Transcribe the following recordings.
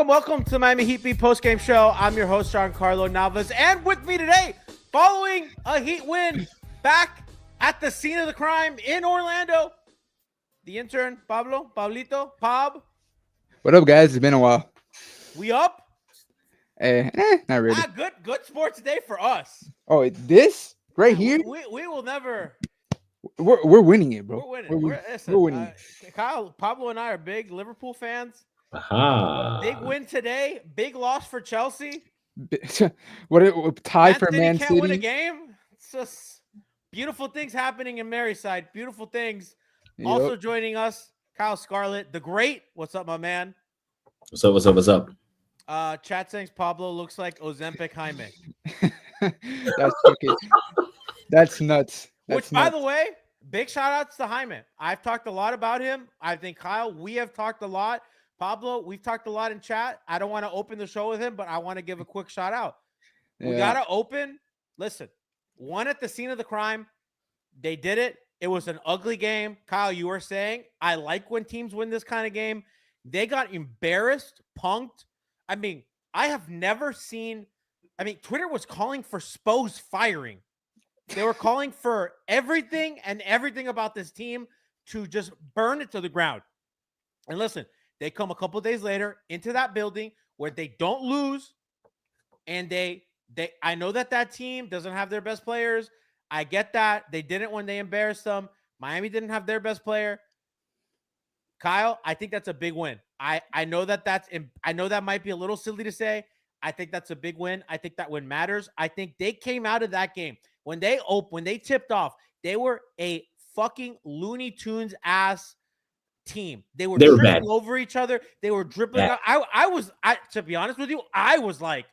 Welcome to the Miami Heat Beat Postgame Show. I'm your host, Giancarlo Navas, and with me today, following a Heat win back at the scene of the crime in Orlando, the intern, Pablito, Pab. What up, guys? It's been a while. We up? Not really. Good sports day for us. Oh, this right here? We will never. We're winning it, bro. We're winning. We're winning. Kyle, Pablo, and I are big Liverpool fans. Aha. Big win today. Big loss for Chelsea. Tie for Man can't City? Win a game. It's just beautiful things happening in Maryside. Beautiful things. Yep. Also joining us, Kyle Scarlett, the great. What's up, my man? What's up? Chat saying Pablo looks like Ozempic Jaime. That's nuts. By the way, big shout outs to Jaime. I've talked a lot about him. I think Kyle, we have talked a lot. Pablo, we've talked a lot in chat. I don't want to open the show with him, but I want to give a quick shout out. We got to open. Listen, one at the scene of the crime. They did it. It was an ugly game. Kyle, you were saying, I like when teams win this kind of game. They got embarrassed, punked. I mean, I have never seen. Twitter was calling for Spo's firing. They were calling for everything about this team to just burn it to the ground. And listen, they come a couple days later into that building where they don't lose. And I know that team doesn't have their best players. I get that. They didn't when they embarrassed them. Miami didn't have their best player. Kyle, I think that's a big win. I know that might be a little silly to say. I think that's a big win. I think that win matters. I think they came out of that game when they tipped off. They were a fucking Looney Tunes ass team. They were tripping over each other. They were dribbling. Yeah. I to be honest with you, I was like,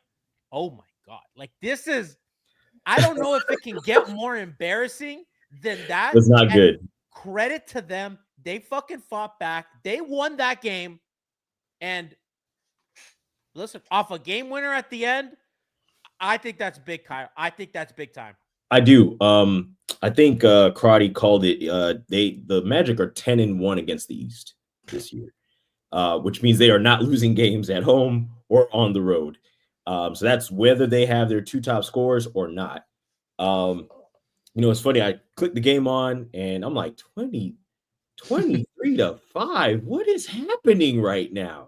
oh my God, like this is. I don't know if it can get more embarrassing than that. It's not good. Credit to them. They fucking fought back. They won that game. And listen, off a game winner at the end, I think that's big, Kyle. I think that's big time. I do. I think Karate called it. The Magic are 10-1 against the East this year, which means they are not losing games at home or on the road. So that's whether they have their two top scorers or not. It's funny. I clicked the game on and I'm like 23-5. What is happening right now?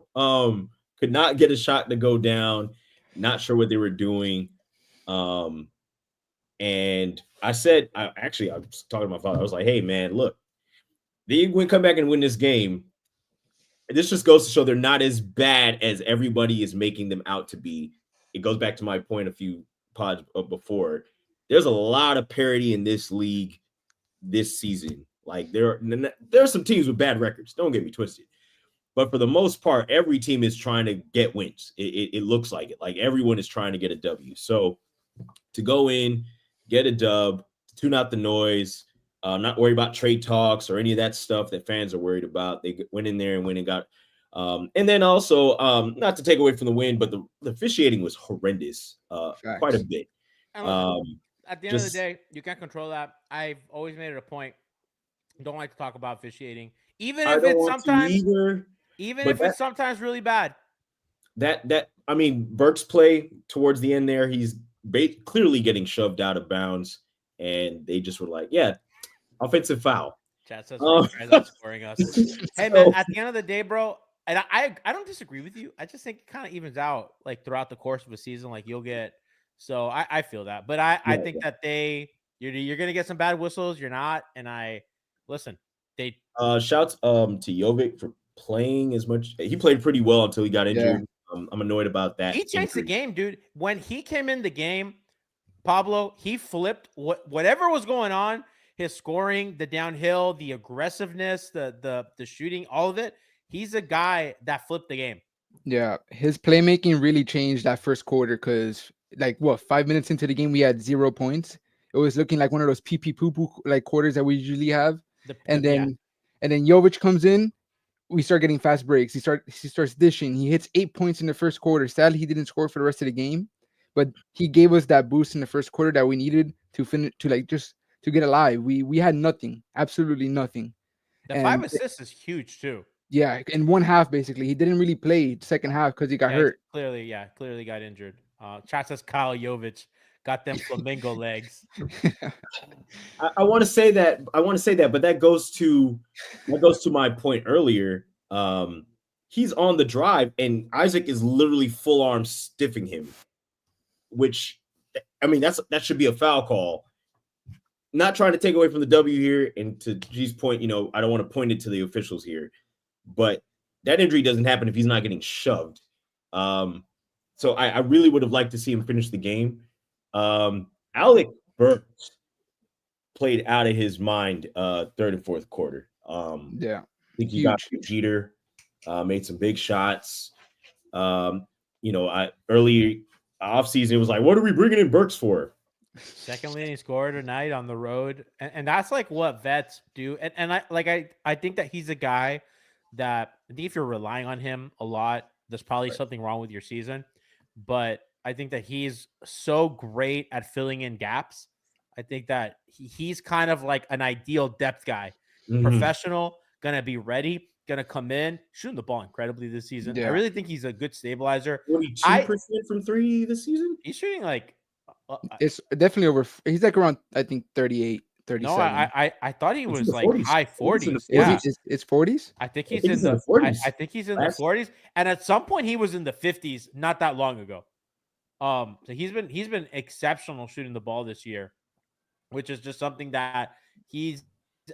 Could not get a shot to go down. Not sure what they were doing. And I said, I was talking to my father. I was like, hey man, look, they come back and win this game. This just goes to show they're not as bad as everybody is making them out to be. It goes back to my point a few pods before. There's a lot of parity in this league this season. Like there are some teams with bad records. Don't get me twisted. But for the most part, every team is trying to get wins. It looks like it. Like everyone is trying to get a W. So to go in, get a dub, tune out the noise, not worry about trade talks or any of that stuff that fans are worried about. They went in there and went and got. And then also, not to take away from the win, but the officiating was horrendous, quite a bit. At the end of the day, you can't control that. I've always made it a point. Don't like to talk about officiating, even if it's sometimes really bad. Burke's play towards the end there, he's clearly getting shoved out of bounds, and they just were like, "Yeah, offensive foul." Chat says scoring us. Hey man, at the end of the day, bro, and I don't disagree with you. I just think it kind of evens out like throughout the course of a season. Like you'll get. So I feel that, but I think that you're gonna get some bad whistles. You're not, and listen. They shouts to Jovic for playing as much. He played pretty well until he got injured. Yeah. I'm annoyed about that. He changed the game, dude. When he came in the game, Pablo, he flipped whatever was going on. His scoring, the downhill, the aggressiveness, the shooting, all of it. He's a guy that flipped the game. Yeah, his playmaking really changed that first quarter because like 5 minutes into the game, we had 0 points. It was looking like one of those pee poo poo like quarters that we usually have. And then Jovic comes in. We start getting fast breaks. He starts dishing. He hits 8 points in the first quarter. Sadly, he didn't score for the rest of the game, but he gave us that boost in the first quarter that we needed to finish to get alive. We had nothing, absolutely nothing. The 5 assists is huge too. Yeah, in one half basically. He didn't really play second half because he got hurt. Clearly got injured. Chat says Kyle Jovic got them flamingo legs. I want to say that, but that goes to my point earlier. He's on the drive, and Isaac is literally full arm stiffing him, which, I mean, that should be a foul call. Not trying to take away from the W here, and to G's point, I don't want to point it to the officials here, but that injury doesn't happen if he's not getting shoved. So I really would have liked to see him finish the game. Alec Burks played out of his mind third and fourth quarter. I think he got Jeter, made some big shots. Early offseason, it was like, what are we bringing in Burks for? Second leading scorer tonight on the road. And that's like what vets do. And I think that he's a guy that I think if you're relying on him a lot, there's probably something wrong with your season. But I think that he's so great at filling in gaps. I think that he's kind of like an ideal depth guy. Professional, gonna be ready, gonna come in, shooting the ball incredibly this season. Yeah. I really think he's a good stabilizer. 42% from three this season? He's shooting like it's definitely over. He's like around, I think, 38, 37. No, I thought he was like 40s. high 40s. Yeah. It's 40s? I think he's in the 40s. I think he's in the 40s. And at some point he was in the 50s not that long ago. So he's been exceptional shooting the ball this year, which is just something that he's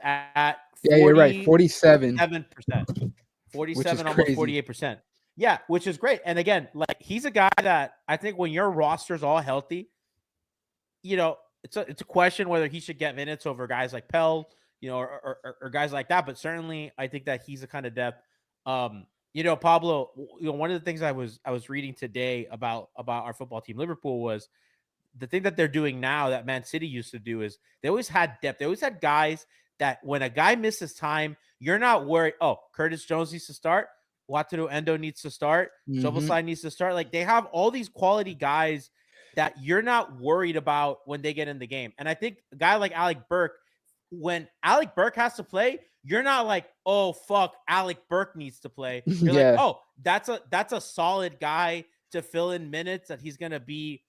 at 40, you're right. 47%. 47, almost 48%. Yeah, which is great. And again, like he's a guy that I think when your roster's all healthy, it's a question whether he should get minutes over guys like Pell, or guys like that. But certainly I think that he's the kind of depth. Pablo, one of the things I was reading today about our football team, Liverpool, was the thing that they're doing now that Man City used to do is they always had depth. They always had guys that when a guy misses time, you're not worried. Oh, Curtis Jones needs to start. Wataru Endo needs to start. Szoboszlai needs to start. Like they have all these quality guys that you're not worried about when they get in the game. And I think a guy like Alec Burke, when Alec Burke has to play, you're not like, oh fuck, Alec Burke needs to play. You're like, oh, that's a solid guy to fill in minutes, that he's gonna be,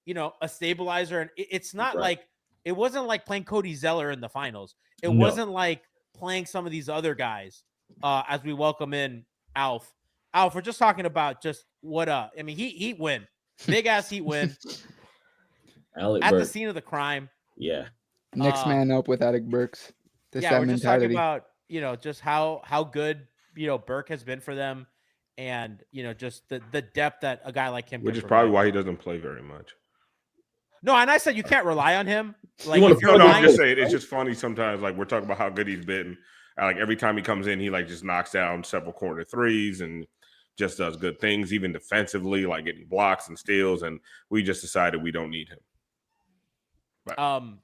a stabilizer. And it's not like it wasn't like playing Cody Zeller in the finals. It wasn't like playing some of these other guys as we welcome in Alf. Alf, we're just talking about just what I mean, Heat win. Big ass Heat win. Alec at Burke. The scene of the crime. Yeah. Next man up with Alec Burks. We're just talking about, just how good, Burke has been for them, and, just the depth that a guy like him which is probably why he doesn't play very much. No, and I said you can't rely on him. Like, I'm just saying, it's just funny sometimes, like, we're talking about how good he's been. Like, every time he comes in, he, like, just knocks down several corner threes and just does good things, even defensively, like getting blocks and steals, and we just decided we don't need him. But,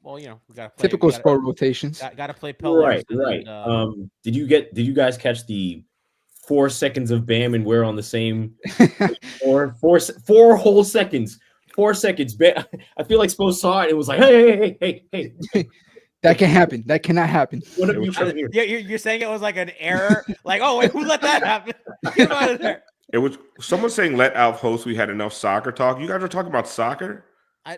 we got to play typical sport rotations. Got to play Pellers. Right. Did you guys catch the 4 seconds of Bam and Ware on the same four whole seconds? 4 seconds. Bam, I feel like Spo saw it and was like, hey. That can happen. That cannot happen. You're saying it was like an error? Like, oh wait, who let that happen? Get out of there. It was someone saying let Alf host. We had enough soccer talk. You guys are talking about soccer?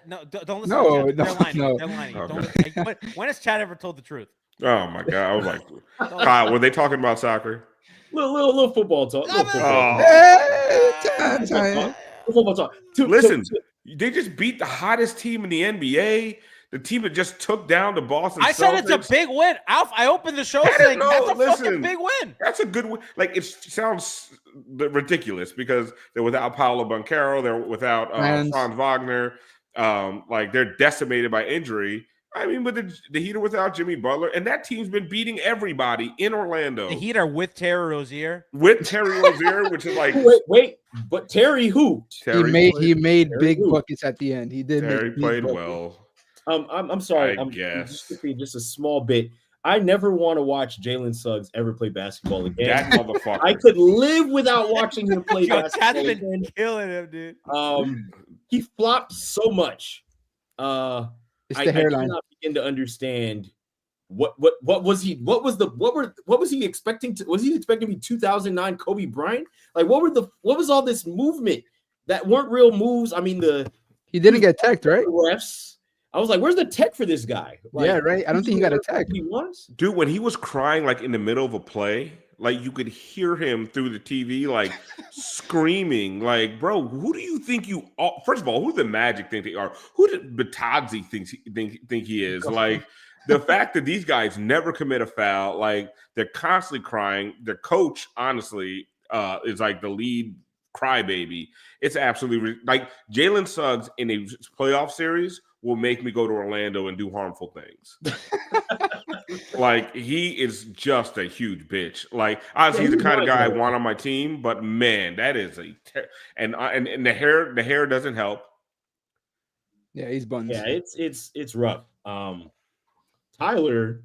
Don't listen. No, They're lying. no. They're lying. Okay. When has Chad ever told the truth? Oh my god! I was like, Kyle, were they talking about soccer? Little football talk. Football talk. Listen, they just beat the hottest team in the NBA. The team that just took down the Boston Celtics. I said it's a big win. Alf, I opened the show saying that's a fucking big win. That's a good win. Like, it sounds ridiculous because they're without Paolo Banchero. They're without Franz Wagner. Like, they're decimated by injury. I mean, but the Heat are without Jimmy Butler, and that team's been beating everybody in Orlando. The Heat are with Terry Rozier. With Terry Rozier, which is like wait, but Terry hooped. He made Terry big hooped. buckets at the end. He did. Terry played buckets. well. I'm sorry. I'm guess just a small bit. I never want to watch Jalen Suggs ever play basketball again. That motherfucker. I could live without watching him play basketball. Chad's been killing him, dude. He flopped so much. It's the hairline. I cannot begin to understand what was he expecting to? Was he expecting to be 2009 Kobe Bryant? Like what was all this movement that weren't real moves? I mean, he didn't get teched, right? Refs. I was like, where's the tech for this guy? Like, yeah, right. I don't think he got a tech. He was, dude. When he was crying, like in the middle of a play, like you could hear him through the TV, like screaming, like, "Bro, who do you think you are?" First of all, who the Magic think they are? Who did Batadze think he is? Like the fact that these guys never commit a foul, like they're constantly crying. Their coach, honestly, is like the lead crybaby. It's absolutely like Jalen Suggs in a playoff series will make me go to Orlando and do harmful things. Like he is just a huge bitch. Like honestly, he's the kind of guy I want on my team. But man, that is and the hair doesn't help. Yeah, he's buns. Yeah, it's rough. Tyler,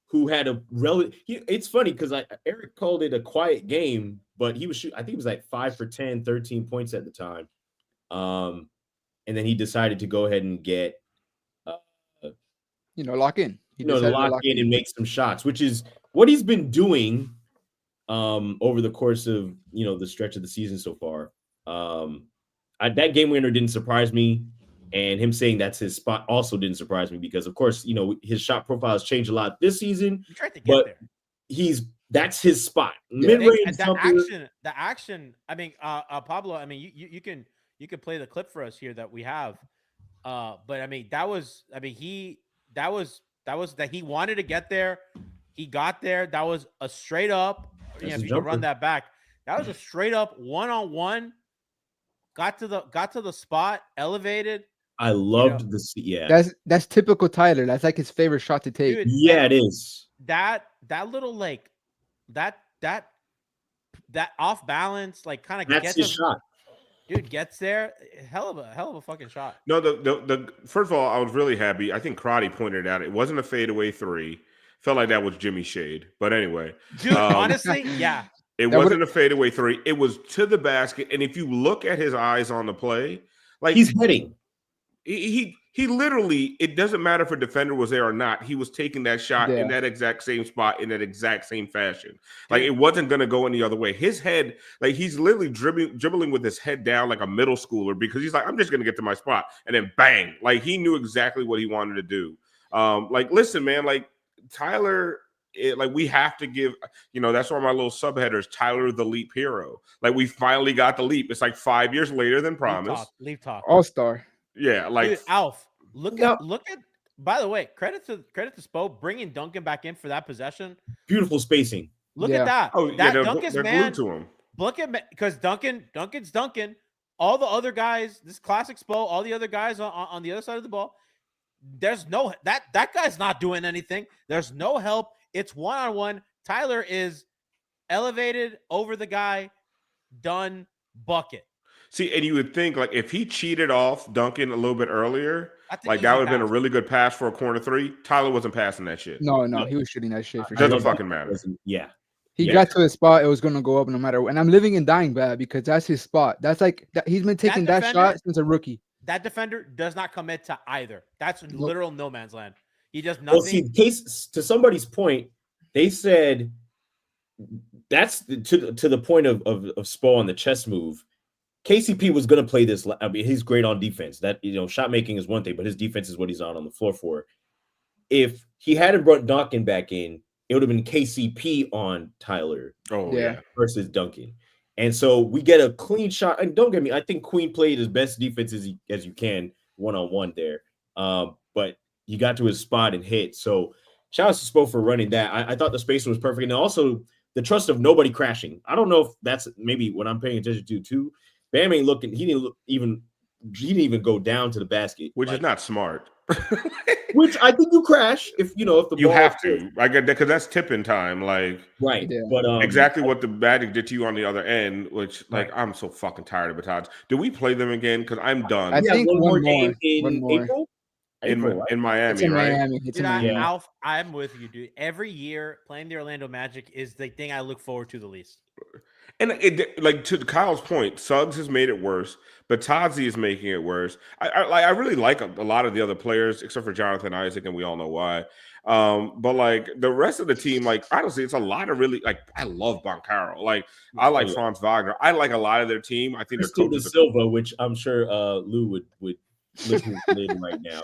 who had it's funny because Eric called it a quiet game, but he was shooting. I think it was like 5 for 10, 13 points at the time. And then he decided to go ahead and get, lock in. Lock in and make some shots, which is what he's been doing over the course of, the stretch of the season so far. That game winner didn't surprise me. And him saying that's his spot also didn't surprise me because, of course, his shot profile has changed a lot this season. He tried to get there. That's his spot. Yeah. Mid-range the action. I mean, Pablo. I mean, you can play the clip for us here that we have. But I mean, that was he wanted to get there. He got there. That was a straight up. If you can run that back, that was a straight up 1-on-1. Got to the spot, elevated. I loved That's typical Tyler. That's like his favorite shot to take. Dude, yeah, it is. That little like that off balance, like kind of gets his shot. Dude gets there, hell of a fucking shot. No, the first of all, I was really happy. I think Crotty pointed out it wasn't a fadeaway three. Felt like that was Jimmy Shade, but anyway, dude. Honestly, yeah, it wasn't a fadeaway three. It was to the basket, and if you look at his eyes on the play, like he's heading. He literally, it doesn't matter if a defender was there or not. He was taking that shot in that exact same spot in that exact same fashion. Like it wasn't going to go any other way. His head, like he's literally dribbling with his head down like a middle schooler because he's like, I'm just going to get to my spot. And then bang, like he knew exactly what he wanted to do. Like, listen, man, like Tyler, like we have to give, that's why my little subheader is Tyler the Leap Hero. Like we finally got the leap. It's like 5 years later than promised. Leap talk. All-star. Yeah, like dude, Alf. Look at. By the way, credit to Spo bringing Duncan back in for that possession. Beautiful spacing. Look at that. Oh, that yeah, Duncan's they're man. glued to him. Look at because Duncan's Duncan. All the other guys, this classic Spo, all the other guys on the other side of the ball. There's no that guy's not doing anything. There's no help. It's 1-on-1. Tyler is elevated over the guy. Done. Bucket. See, and you would think like if he cheated off Duncan a little bit earlier, like that would have been a really good pass for a corner three. Tyler wasn't passing that shit. No, he was shooting that shit. Doesn't fucking matter. Yeah. He got to his spot. It was going to go up no matter what. And I'm living and dying bad because that's his spot. That's like he's been taking that shot since a rookie. That defender does not commit to either. That's literal no man's land. He does nothing. Well, see, to somebody's point, they said that's to the point of Spo on the chest move. KCP was going to play this. I mean, he's great on defense. That shot making is one thing, but his defense is what he's on the floor for. If he hadn't brought Duncan back in, it would have been KCP on Tyler. Oh yeah, versus Duncan. And so we get a clean shot. And don't get me, I think Queen played his best defense as you can 1-on-1 there. But he got to his spot and hit. So shout out to Spo for running that. I thought the spacing was perfect, and also the trust of nobody crashing. I don't know if that's maybe what I'm paying attention to too. Bam ain't looking. He didn't even he didn't even go down to the basket, which is not smart. Which I think you crash if the you ball have to. I get that because that's tipping time, like right. Yeah. But exactly what the Magic did to you on the other end. Which I'm so fucking tired of Batats. Do we play them again? Because I'm done. I think one more more game in April. In Miami, it's in right? Miami. It's in Miami. Alf, I'm with you, dude. Every year playing the Orlando Magic is the thing I look forward to the least. And like to Kyle's point, Suggs has made it worse, but Todzi is making it worse. I really like a lot of the other players, except for Jonathan Isaac, and we all know why. But like the rest of the team, like honestly, it's a lot of really like I love Giancarlo. Like I like Franz Wagner. I like a lot of their team. I think Crystal De Silva, which I'm sure Lou would listen to right now.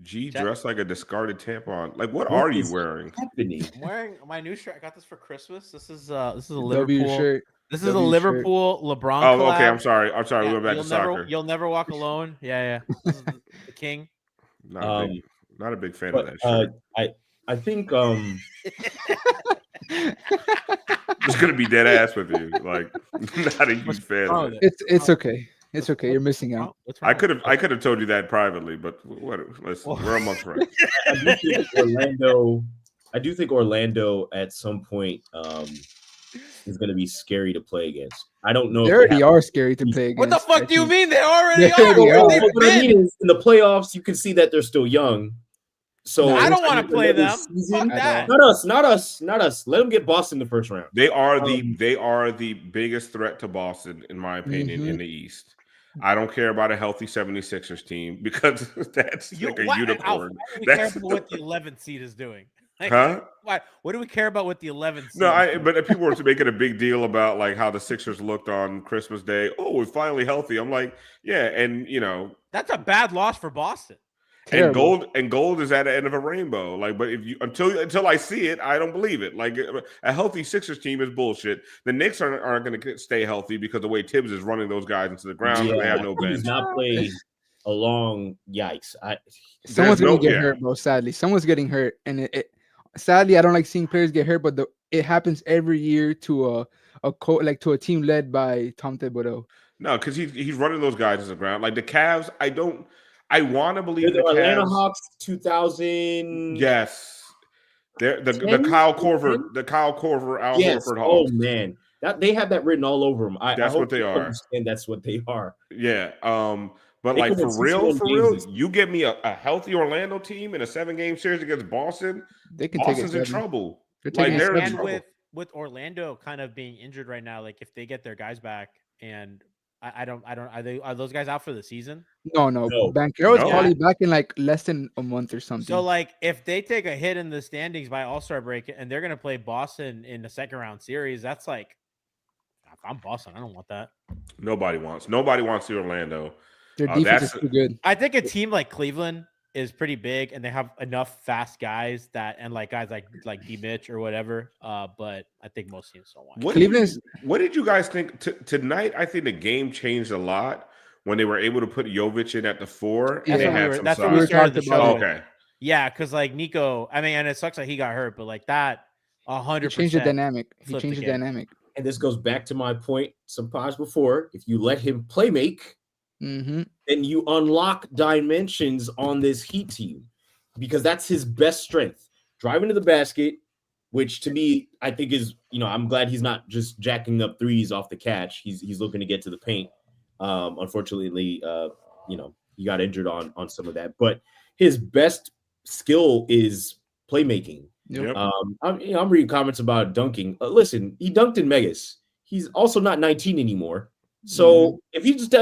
Dressed like a discarded tampon. Like, what are you wearing? Happening? I'm wearing my new shirt. I got this for Christmas. This is a Liverpool W shirt. This is a Liverpool LeBron. Oh, okay. collab. I'm sorry. Yeah, we went back to soccer. You'll never walk alone. Yeah. This is the king. Not a big fan of that shirt. I think Just gonna be dead ass with you. Like, not a huge fan of it. It's okay. It's okay. You're missing out. I could have told you that privately, but listen, we're amongst friends. I do think Orlando at some point is going to be scary to play against. I don't know. They already are scary to play against. What the fuck do you mean they already are? What I mean is, in the playoffs, you can see that they're still young. So I don't want to play them. Fuck that. Not us. Let them get Boston the first round. They are the biggest threat to Boston, in my opinion, in the East. I don't care about a healthy 76ers team because that's like a unicorn. Why do we care about what the 11th seed is doing? Like, why? What do we care about what the 11th seed? No, but people were making a big deal about like how the Sixers looked on Christmas Day. Oh, we're finally healthy. I'm like, yeah, and that's a bad loss for Boston. Terrible. And gold is at the end of a rainbow. Like, but if you until I see it, I don't believe it. Like a healthy Sixers team is bullshit. The Knicks aren't going to stay healthy because the way Tibbs is running those guys into the ground, and they have no bench. He's not playing along. Yikes! Someone's going to get hurt, bro. Sadly, someone's getting hurt, and sadly, I don't like seeing players get hurt, but it happens every year to a team led by Tom Thibodeau. No, because he's running those guys into the ground. Like the Cavs, I want to believe the Atlanta Cavs, Hawks 2000. Yes, they're the Kyle Korver, Al Horford Hawks. Oh man, they have that written all over them. That's what they are. And that's what they are. Yeah. But like for real, you get me a healthy Orlando team in a 7-game series against Boston. Boston's in trouble. They're in trouble. With Orlando kind of being injured right now, like if they get their guys back and. Are those guys out for the season? No. Banchero's probably back in like less than a month or something. So like if they take a hit in the standings by All-Star break and they're gonna play Boston in the second round series, that's like if I'm Boston, I don't want that. Nobody wants the Orlando. Their defense is too good. I think a team like Cleveland is pretty big and they have enough fast guys and like guys like D Mitch or whatever. But I think most teams don't want Cleveland's. What did you guys think tonight? I think the game changed a lot when they were able to put Jovic in at the 4. That's what we started the show. Oh, okay. Yeah, because like Nico, I mean, and it sucks that he got hurt, but like that 100% changed the dynamic. He changed the dynamic. And this goes back to my point some times before. If you let him play make, then you unlock dimensions on this Heat team because that's his best strength. Driving to the basket, which to me, I think is, I'm glad he's not just jacking up threes off the catch. He's looking to get to the paint. Unfortunately, he got injured on some of that, but his best skill is playmaking. Yep. I'm reading comments about dunking. Listen, he dunked in Megas. He's also not 19 anymore. So if he just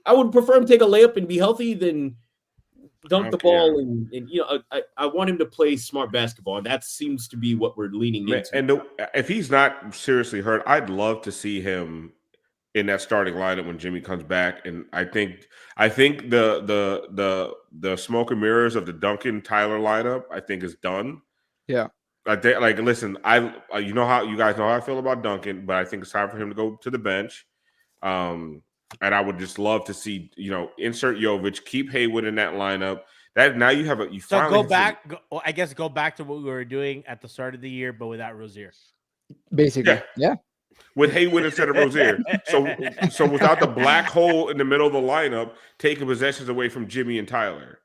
I would prefer him take a layup and be healthy than dunk the ball. And I want him to play smart basketball. That seems to be what we're leaning into. And if he's not seriously hurt, I'd love to see him in that starting lineup when Jimmy comes back. And I think the smoke and mirrors of the Duncan Tyler lineup, I think is done. Yeah. Listen, you guys know how I feel about Duncan, but I think it's time for him to go to the bench. And I would just love to see, insert Jovic, keep Haywood in that lineup. That now you have go back to what we were doing at the start of the year, but without Rozier. Basically, yeah. with Haywood instead of Rozier. So without the black hole in the middle of the lineup taking possessions away from Jimmy and Tyler.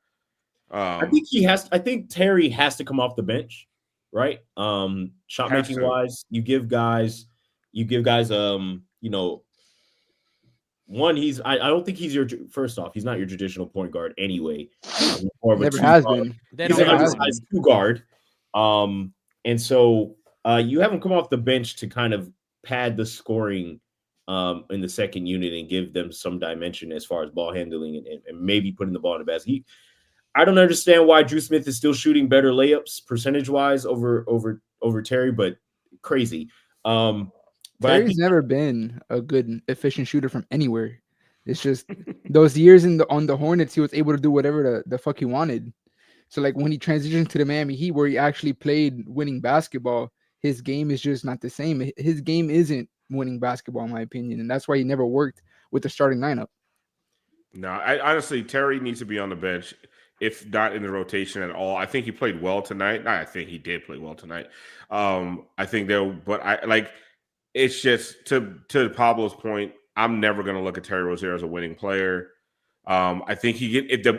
I think Terry has to come off the bench, right? Shot making wise, you give guys, one, I don't think he's first off, he's not your traditional point guard anyway. More of Never has been. He's an undersized two guard. And so you have him come off the bench to kind of pad the scoring in the second unit and give them some dimension as far as ball handling and maybe putting the ball in the basket. I don't understand why Drew Smith is still shooting better layups percentage-wise over Terry, but crazy. But Terry's never been a good, efficient shooter from anywhere. It's just those years on the Hornets, he was able to do whatever the fuck he wanted. So like when he transitioned to the Miami Heat, where he actually played winning basketball, his game is just not the same. His game isn't winning basketball, in my opinion, and that's why he never worked with the starting lineup. No, I honestly, Terry needs to be on the bench, if not in the rotation at all. I think he played well tonight. I think he did play well tonight. I think it's just to Pablo's point, I'm never going to look at Terry Rozier as a winning player. I think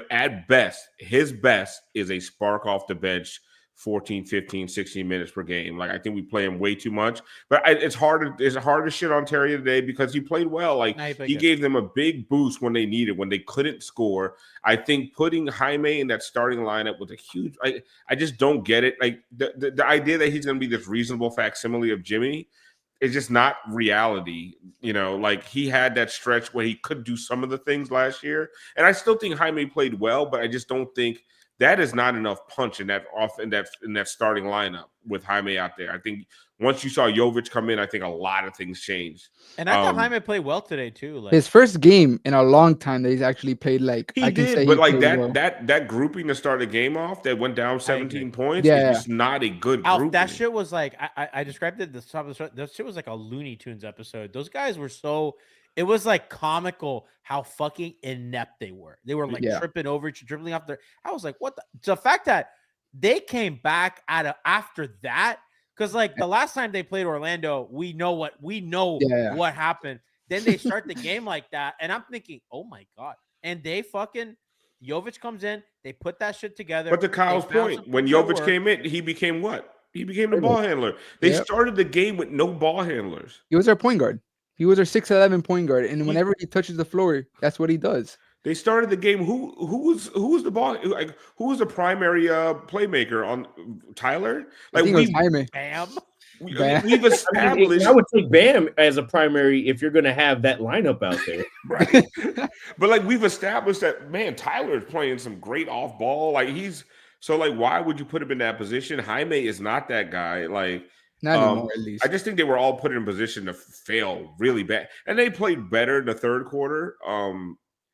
at best, his best is a spark off the bench, 14, 15, 16 minutes per game. Like, I think we play him way too much. But it's hard to shit on Terry today because he played well. Like, he gave them a big boost when they needed, when they couldn't score. I think putting Jaime in that starting lineup was a huge – I just don't get it. Like, the idea that he's going to be this reasonable facsimile of Jimmy – it's just not reality. Like, he had that stretch where he could do some of the things last year. And I still think Jaime played well, but I just don't think that is not enough punch in that starting lineup with Jaime out there. I think once you saw Jovic come in, I think a lot of things changed. And I thought Jaime played well today too. Like, his first game in a long time that he's actually played like he did, but like that grouping to start a game off that went down 17 points is just not a good grouping. That shit was like I described it. That shit was like a Looney Tunes episode. Those guys were it was like comical how fucking inept they were. They were like tripping over, dribbling off their. I was like, what the fact that they came back after that. Because like the last time they played Orlando, we know what happened. Then they start the game like that, and I'm thinking, oh my god! And they fucking Jovic comes in, they put that shit together. But to Kyle's point, when Jovic came in, he became what? He became the ball handler. They started the game with no ball handlers. He was our point guard. He was our 6'11" point guard, and whenever he touches the floor, that's what he does. They started the game. Who was the ball? Like, who was the primary playmaker on Tyler? Like, I think it was Jaime. Bam. We've established. I would take Bam as a primary if you're going to have that lineup out there, right? But like, we've established that, man, Tyler's playing some great off ball. Like, why would you put him in that position? Jaime is not that guy. Like, not anymore, at least. I just think they were all put in position to fail really bad, and they played better in the third quarter.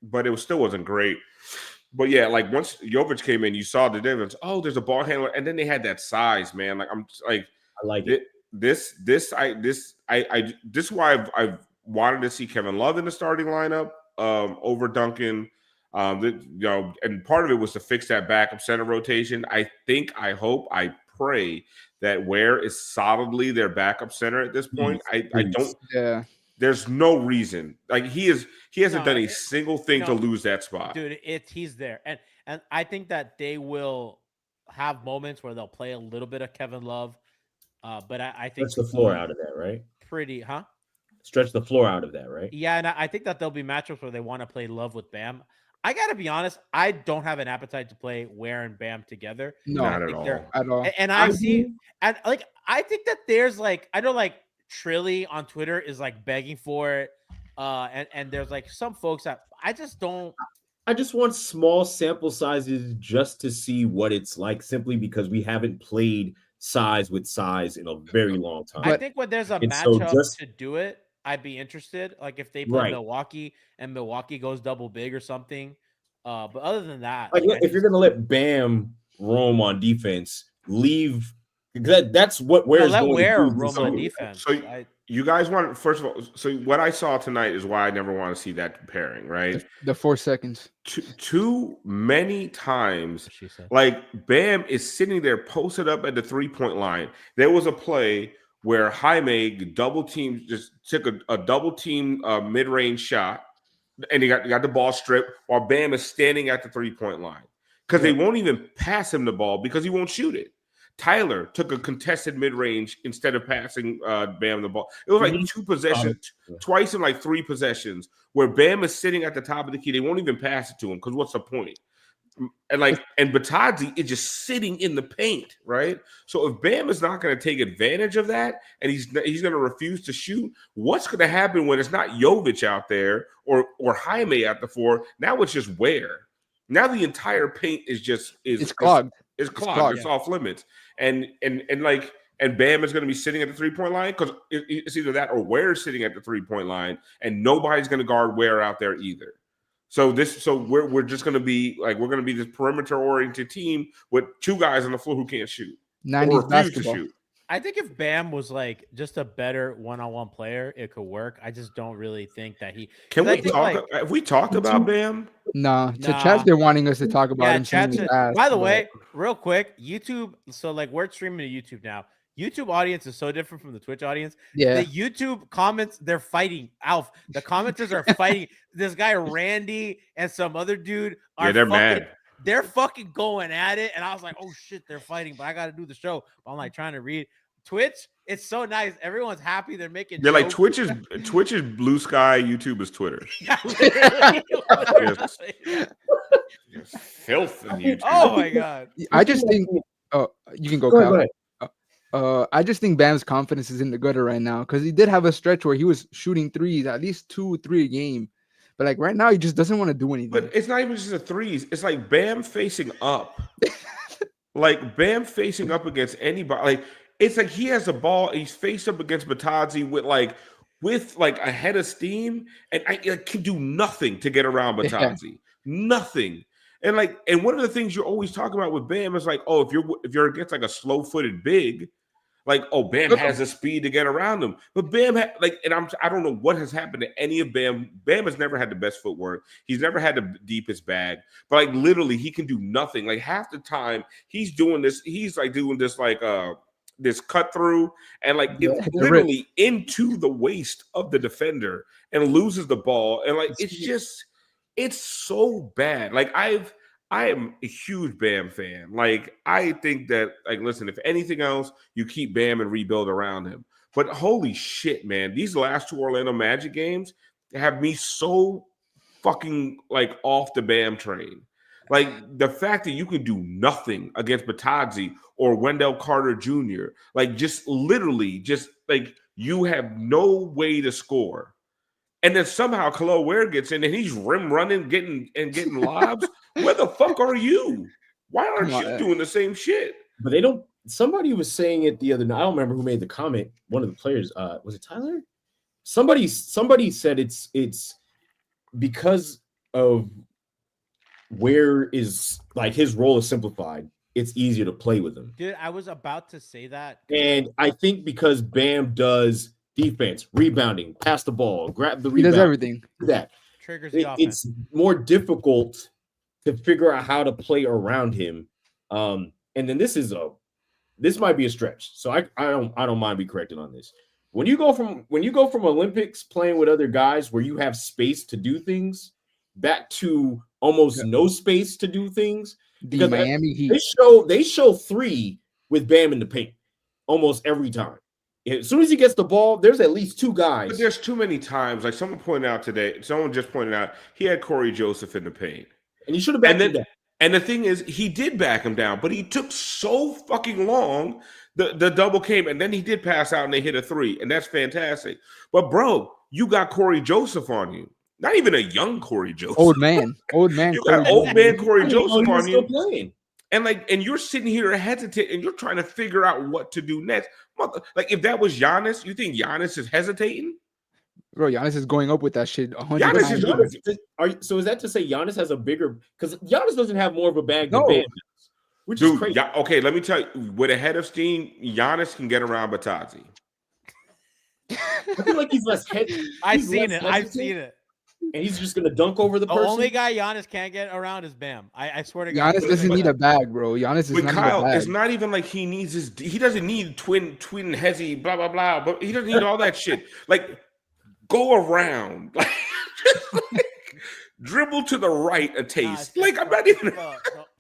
But it still wasn't great. But yeah, like once Jovic came in, you saw the difference. Oh, there's a ball handler, and then they had that size, man. Like, I'm just, like, I like it. This is why I've wanted to see Kevin Love in the starting lineup over Duncan. And part of it was to fix that backup center rotation. I hope, I pray that Ware is solidly their backup center at this point. I don't. Yeah. There's no reason. Like, he hasn't done a single thing to lose that spot. Dude, he's there. And I think that they will have moments where they'll play a little bit of Kevin Love. But I think stretch the floor out of that, right? Stretch the floor out of that, right? Yeah, and I think that there'll be matchups where they want to play Love with Bam. I gotta be honest, I don't have an appetite to play Ware and Bam together. No, not at all. And I see, and like, I think that there's like, I know like Trilly on Twitter is like begging for it. And there's like some folks that I just want small sample sizes just to see what it's like, simply because we haven't played size with size in a very long time. I think when there's a matchup to do it, I'd be interested. Like if they play Milwaukee and Milwaukee goes double big or something. But other than that, like, if you're gonna let Bam roam on defense, leave. That's what Ware's going to do. Roam on defense. So you guys want, first of all, so what I saw tonight is why I never want to see that pairing, right? The 4 seconds. Too many times, like, Bam is sitting there posted up at the 3-point line. There was a play where Jaime double team just took a double team mid-range shot, and he got the ball stripped while Bam is standing at the 3-point line because they won't even pass him the ball because he won't shoot it. Tyler took a contested mid-range instead of passing Bam the ball. It was like 2 possessions, twice in like 3 possessions, where Bam is sitting at the top of the key. They won't even pass it to him because what's the point? And Batadze is just sitting in the paint, right? So if Bam is not going to take advantage of that and he's going to refuse to shoot, what's going to happen when it's not Jovic out there or Jaime at the 4? Now it's just Ware. Now the entire paint is clogged. It's clogged. It's off limits. And Bam is going to be sitting at the 3-point line because it's either that or Ware's sitting at the 3-point line, and nobody's going to guard Ware out there either. So we're just going to be this perimeter oriented team with 2 guys on the floor who can't shoot. 90s basketball. I think if Bam was like just a better one-on-one player, it could work. I just don't really think that he. Can we talk? Have we talked about Bam? Nah. Chat, they're wanting us to talk about him. Chat, by the way, real quick, YouTube. So like we're streaming to YouTube now. YouTube audience is so different from the Twitch audience. Yeah. The YouTube comments, they're fighting. Alf, the commenters are fighting. This guy Randy and some other dude are they're mad. They're fucking going at it. And I was like, oh shit, they're fighting, but I gotta do the show. I'm like trying to read. Twitch, it's so nice. Everyone's happy. They're making jokes. Like Twitch is blue sky, YouTube is Twitter. Just filth in YouTube. Oh my god. I just think you can go ahead. I just think Bam's confidence is in the gutter right now because he did have a stretch where he was shooting threes, at least 2 or 3 a game. But like right now, he just doesn't want to do anything. But it's not even just the threes. It's like Bam facing up. Like Bam facing up against anybody. Like it's like he has a ball. He's faced up against Batadze with a head of steam, and I can do nothing to get around Batadze. Yeah. Nothing. And one of the things you're always talking about with Bam is like, oh, if you're against like a slow-footed big, like, oh, Bam has the speed to get around him. But Bam I don't know what has happened to any of Bam. Bam has never had the best footwork. He's never had the deepest bag. But like literally, he can do nothing. Like half the time, he's doing this. He's like doing this this cut through and it's literally into the waist of the defender and loses the ball. And it's so bad. Like I am a huge Bam fan. Like I think that listen, if anything else, you keep Bam and rebuild around him. But holy shit, man, these last 2 Orlando Magic games have me so fucking off the Bam train. Like the fact that you could do nothing against Batadze or Wendell Carter Jr. You have no way to score. And then somehow Khalil Ware gets in and he's rim running, getting lobs. Where the fuck are you? Why aren't you doing the same shit? But they don't. Somebody was saying it the other night. I don't remember who made the comment. One of the players, was it Tyler? Somebody said it's because of Ware is his role is simplified. It's easier to play with him. Dude, I was about to say that. And I think because Bam does defense, rebounding, pass the ball, grab the rebound. He does everything. That triggers the offense. It's more difficult to figure out how to play around him. And then this might be a stretch. So I don't mind be corrected on this. When you go from Olympics playing with other guys where you have space to do things back to almost no space to do things. The Miami Heat. They show 3 with Bam in the paint almost every time. As soon as he gets the ball, there's at least 2 guys. But there's too many times. Like someone just pointed out, he had Corey Joseph in the paint. And he should have backed him down. And the thing is, he did back him down, but he took so fucking long. The double came, and then he did pass out, and they hit a 3, and that's fantastic. But, bro, you got Corey Joseph on you. Not even a young Corey Joseph. Old man. You got old man Corey Joseph on you. Playing. And you're sitting here hesitant, and you're trying to figure out what to do next. If that was Giannis, you think Giannis is hesitating? Bro, Giannis is going up with that shit 100 times. So is that to say Giannis has a bigger – because Giannis doesn't have more of a bag than Bam does, which is crazy. Okay, let me tell you. With a head of steam, Giannis can get around Batadze. I feel like he's less heavy. I've seen it. and he's just gonna dunk over the The person. only guy Giannis can't get around is Bam. I swear to God. Giannis doesn't need a bag, bro. Giannis is With not Kyle, need a bag. it's not even like he needs his. He doesn't need twin hezzy, blah blah blah. But he doesn't need all that shit. Like, go around, like, dribble to the right a taste. Like, I'm not even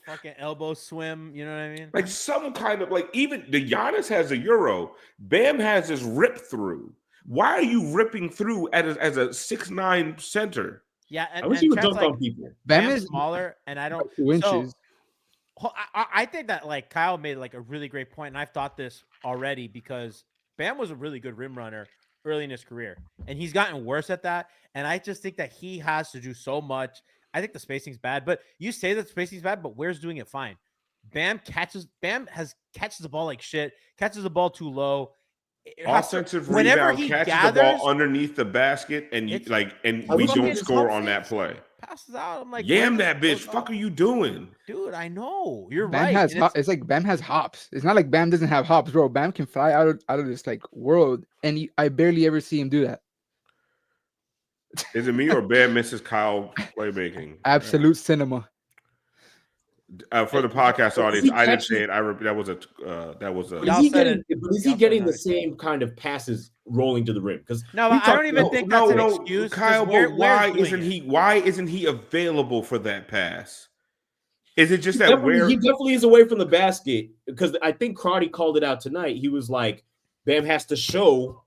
fucking elbow swim. You know what I mean? like some kind of like even the Giannis has a Euro. Bam has this rip through. Why are you ripping through as a 6'9" center? Yeah, I wish he would dunk on people. Bam Bam's is smaller, and I don't. 2 inches. So, I think that like Kyle made like a really great point, and I've thought this already because Bam was a really good rim runner early in his career, and he's gotten worse at that. And I just think that he has to do so much. I think the spacing's bad, but you say that spacing's bad, but Ware's doing it fine. Bam catches the ball like shit, catches the ball too low. Offensive Whenever rebound, he catches gathers, the ball underneath the basket, and we don't score on that play. Passes out. I'm like, Yam that bitch. Fuck are you doing? Dude, I know. You're Bam right. it's like Bam has hops. It's not like Bam doesn't have hops, bro. Bam can fly out of this like world, and I barely ever see him do that. Is it me or Bam misses Kyle playmaking? Absolute cinema. For the podcast audience, I didn't say it. That was a. Is he getting the same kind of passes rolling to the rim? Because no, I don't even think that's an excuse. Kyle, but why isn't he available for that pass? Is it just that he definitely is away from the basket? Because I think Crotty called it out tonight. He was like, Bam has to show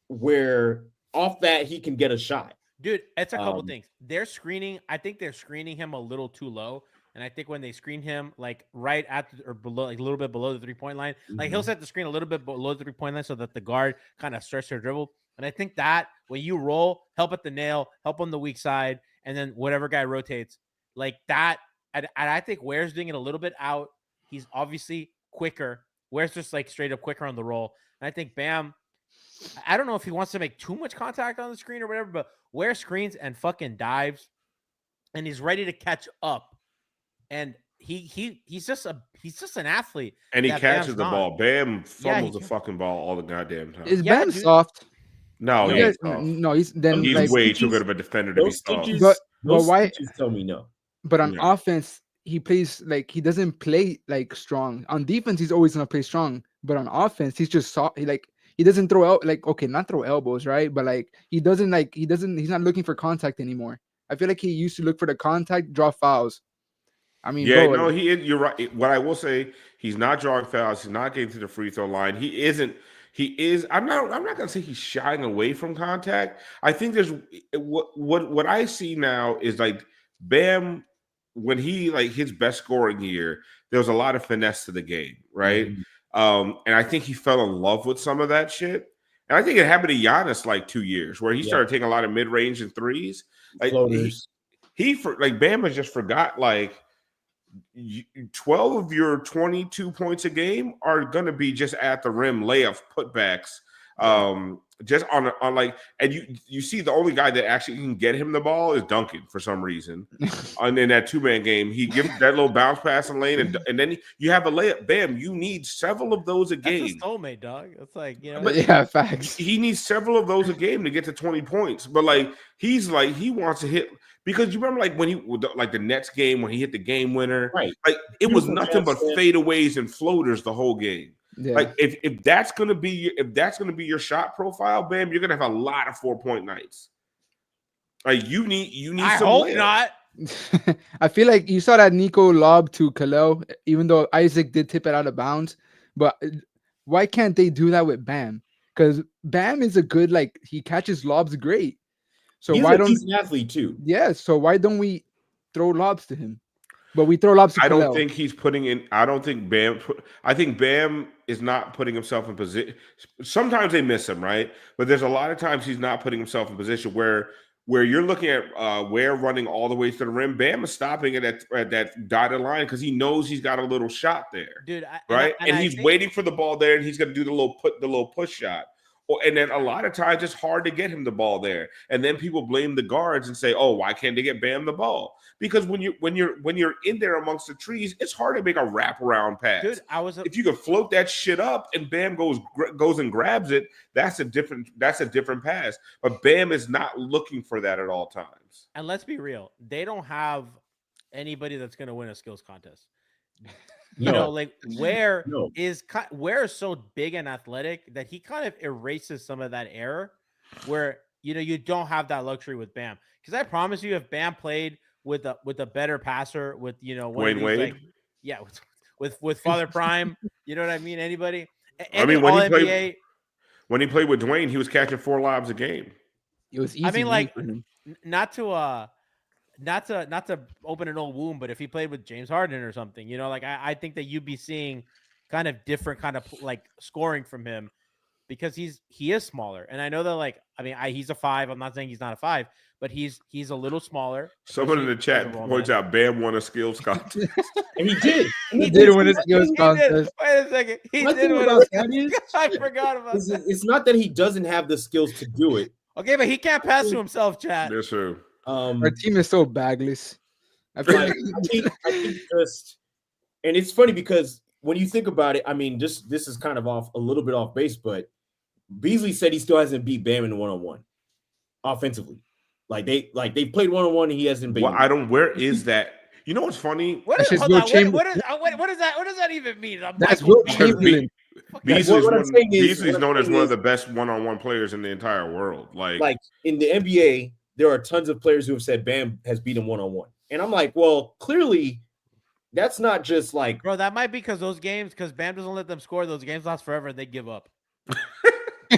where off that he can get a shot. Dude, it's a couple things. They're screening. I think they're screening him a little too low. And I think when they screen him like right at or below, like a little bit below the 3-point line, like he'll set the screen a little bit below the 3-point line so that the guard kind of starts to dribble. And I think that when you roll, help at the nail, help on the weak side, and then whatever guy rotates like that. And I think Ware's doing it a little bit out. He's obviously quicker. Ware's just like straight up quicker on the roll. And I think Bam, I don't know if he wants to make too much contact on the screen or whatever, but Ware screens and fucking dives, and he's ready to catch up. And he's just an athlete. And he catches the ball. Bam fumbles the fucking ball all the goddamn time. Is Bam soft? No, he's way too good of a defender to be soft. But why? Tell me no. But on offense, he plays like he doesn't play like strong. On defense, he's always gonna play strong. But on offense, he's just soft. He doesn't throw out not throw elbows, right? But like he's not looking for contact anymore. I feel like he used to look for the contact, draw fouls. I mean, you're right. What I will say, he's not drawing fouls. He's not getting to the free throw line. He is. I'm not gonna say he's shying away from contact. I think there's what I see now is like Bam when he like his best scoring year. There was a lot of finesse to the game, right? And I think he fell in love with some of that shit. And I think it happened to Giannis like 2 years where he started taking a lot of mid range and threes. Like Bam has just forgot like. 12 of your 22 points a game are going to be just at the rim layup putbacks just on like, and you see the only guy that actually can get him the ball is Duncan for some reason. And in that 2-man game, he gives that little bounce pass in lane, and then you have a layup. Bam, you need several of those a game. That's a soulmate, dog. It's like, you know, but yeah, facts. He needs several of those a game to get to 20 points. But like he's like he wants to hit. Because you remember, like when he like the Nets game when he hit the game winner, right? Like it was nothing but fadeaways and floaters the whole game. Yeah. Like if that's gonna be your shot profile, Bam, you're gonna have a lot of 4-point nights. Like you need. I hope not. I feel like you saw that Nico lob to Kalel, even though Isaac did tip it out of bounds. But why can't they do that with Bam? Because Bam is a good he catches lobs great. So he's he's an athlete too. Yeah. So why don't we throw lobs to him? But we throw lobs to I don't Kalel. think he's putting in. I don't think Bam. I think Bam is not putting himself in position. Sometimes they miss him, right? But there's a lot of times he's not putting himself in position where you're looking at Ware running all the way to the rim. Bam is stopping it at that dotted line because he knows he's got a little shot there, dude. Right? And he's waiting for the ball there, and he's going to do the little push shot. And then a lot of times it's hard to get him the ball there. And then people blame the guards and say, "Oh, why can't they get Bam the ball?" Because when you're in there amongst the trees, it's hard to make a wraparound pass. Dude, if you could float that shit up and Bam goes and grabs it, that's a different pass. But Bam is not looking for that at all times. And let's be real, they don't have anybody that's going to win a skills contest. You know, like Ware is so big and athletic that he kind of erases some of that error where, you know, you don't have that luxury with Bam. Because I promise you, if Bam played with a better passer, with, you know, Wayne Wade, like, yeah, with Father Prime, you know what I mean? Anybody? I mean, when he played with Dwayne, he was catching 4 lobs a game. It was easy. I mean, like, not to open an old wound, but if he played with James Harden or something, you know, like I think that you'd be seeing kind of different kind of like scoring from him because he is smaller. And I know that, like, I mean, he's a 5. I'm not saying he's not a 5, but he's a little smaller. Someone in the chat points out Bam won a skills contest. And he did. He did win a skills contest. Wait a second. He did win a skills contest. I forgot about that. It's not that he doesn't have the skills to do it. Okay, but he can't pass to himself, chat. That's true. Our team is so bagless. I feel like I think just, and it's funny because when you think about it, I mean, this is kind of a little bit off base, but Beasley said he still hasn't beat Bam in one-on-one offensively. Like they played one-on-one and he hasn't beat. Well, where is that? You know what's funny? What does that even mean? That's Will Chamberlain. Beasley's known as one of the best one-on-one players in the entire world. Like in the NBA, there are tons of players who have said Bam has beat him one-on-one. And I'm like, well, clearly that's not just like... Bro, that might be because Bam doesn't let them score. Those games last forever and they give up.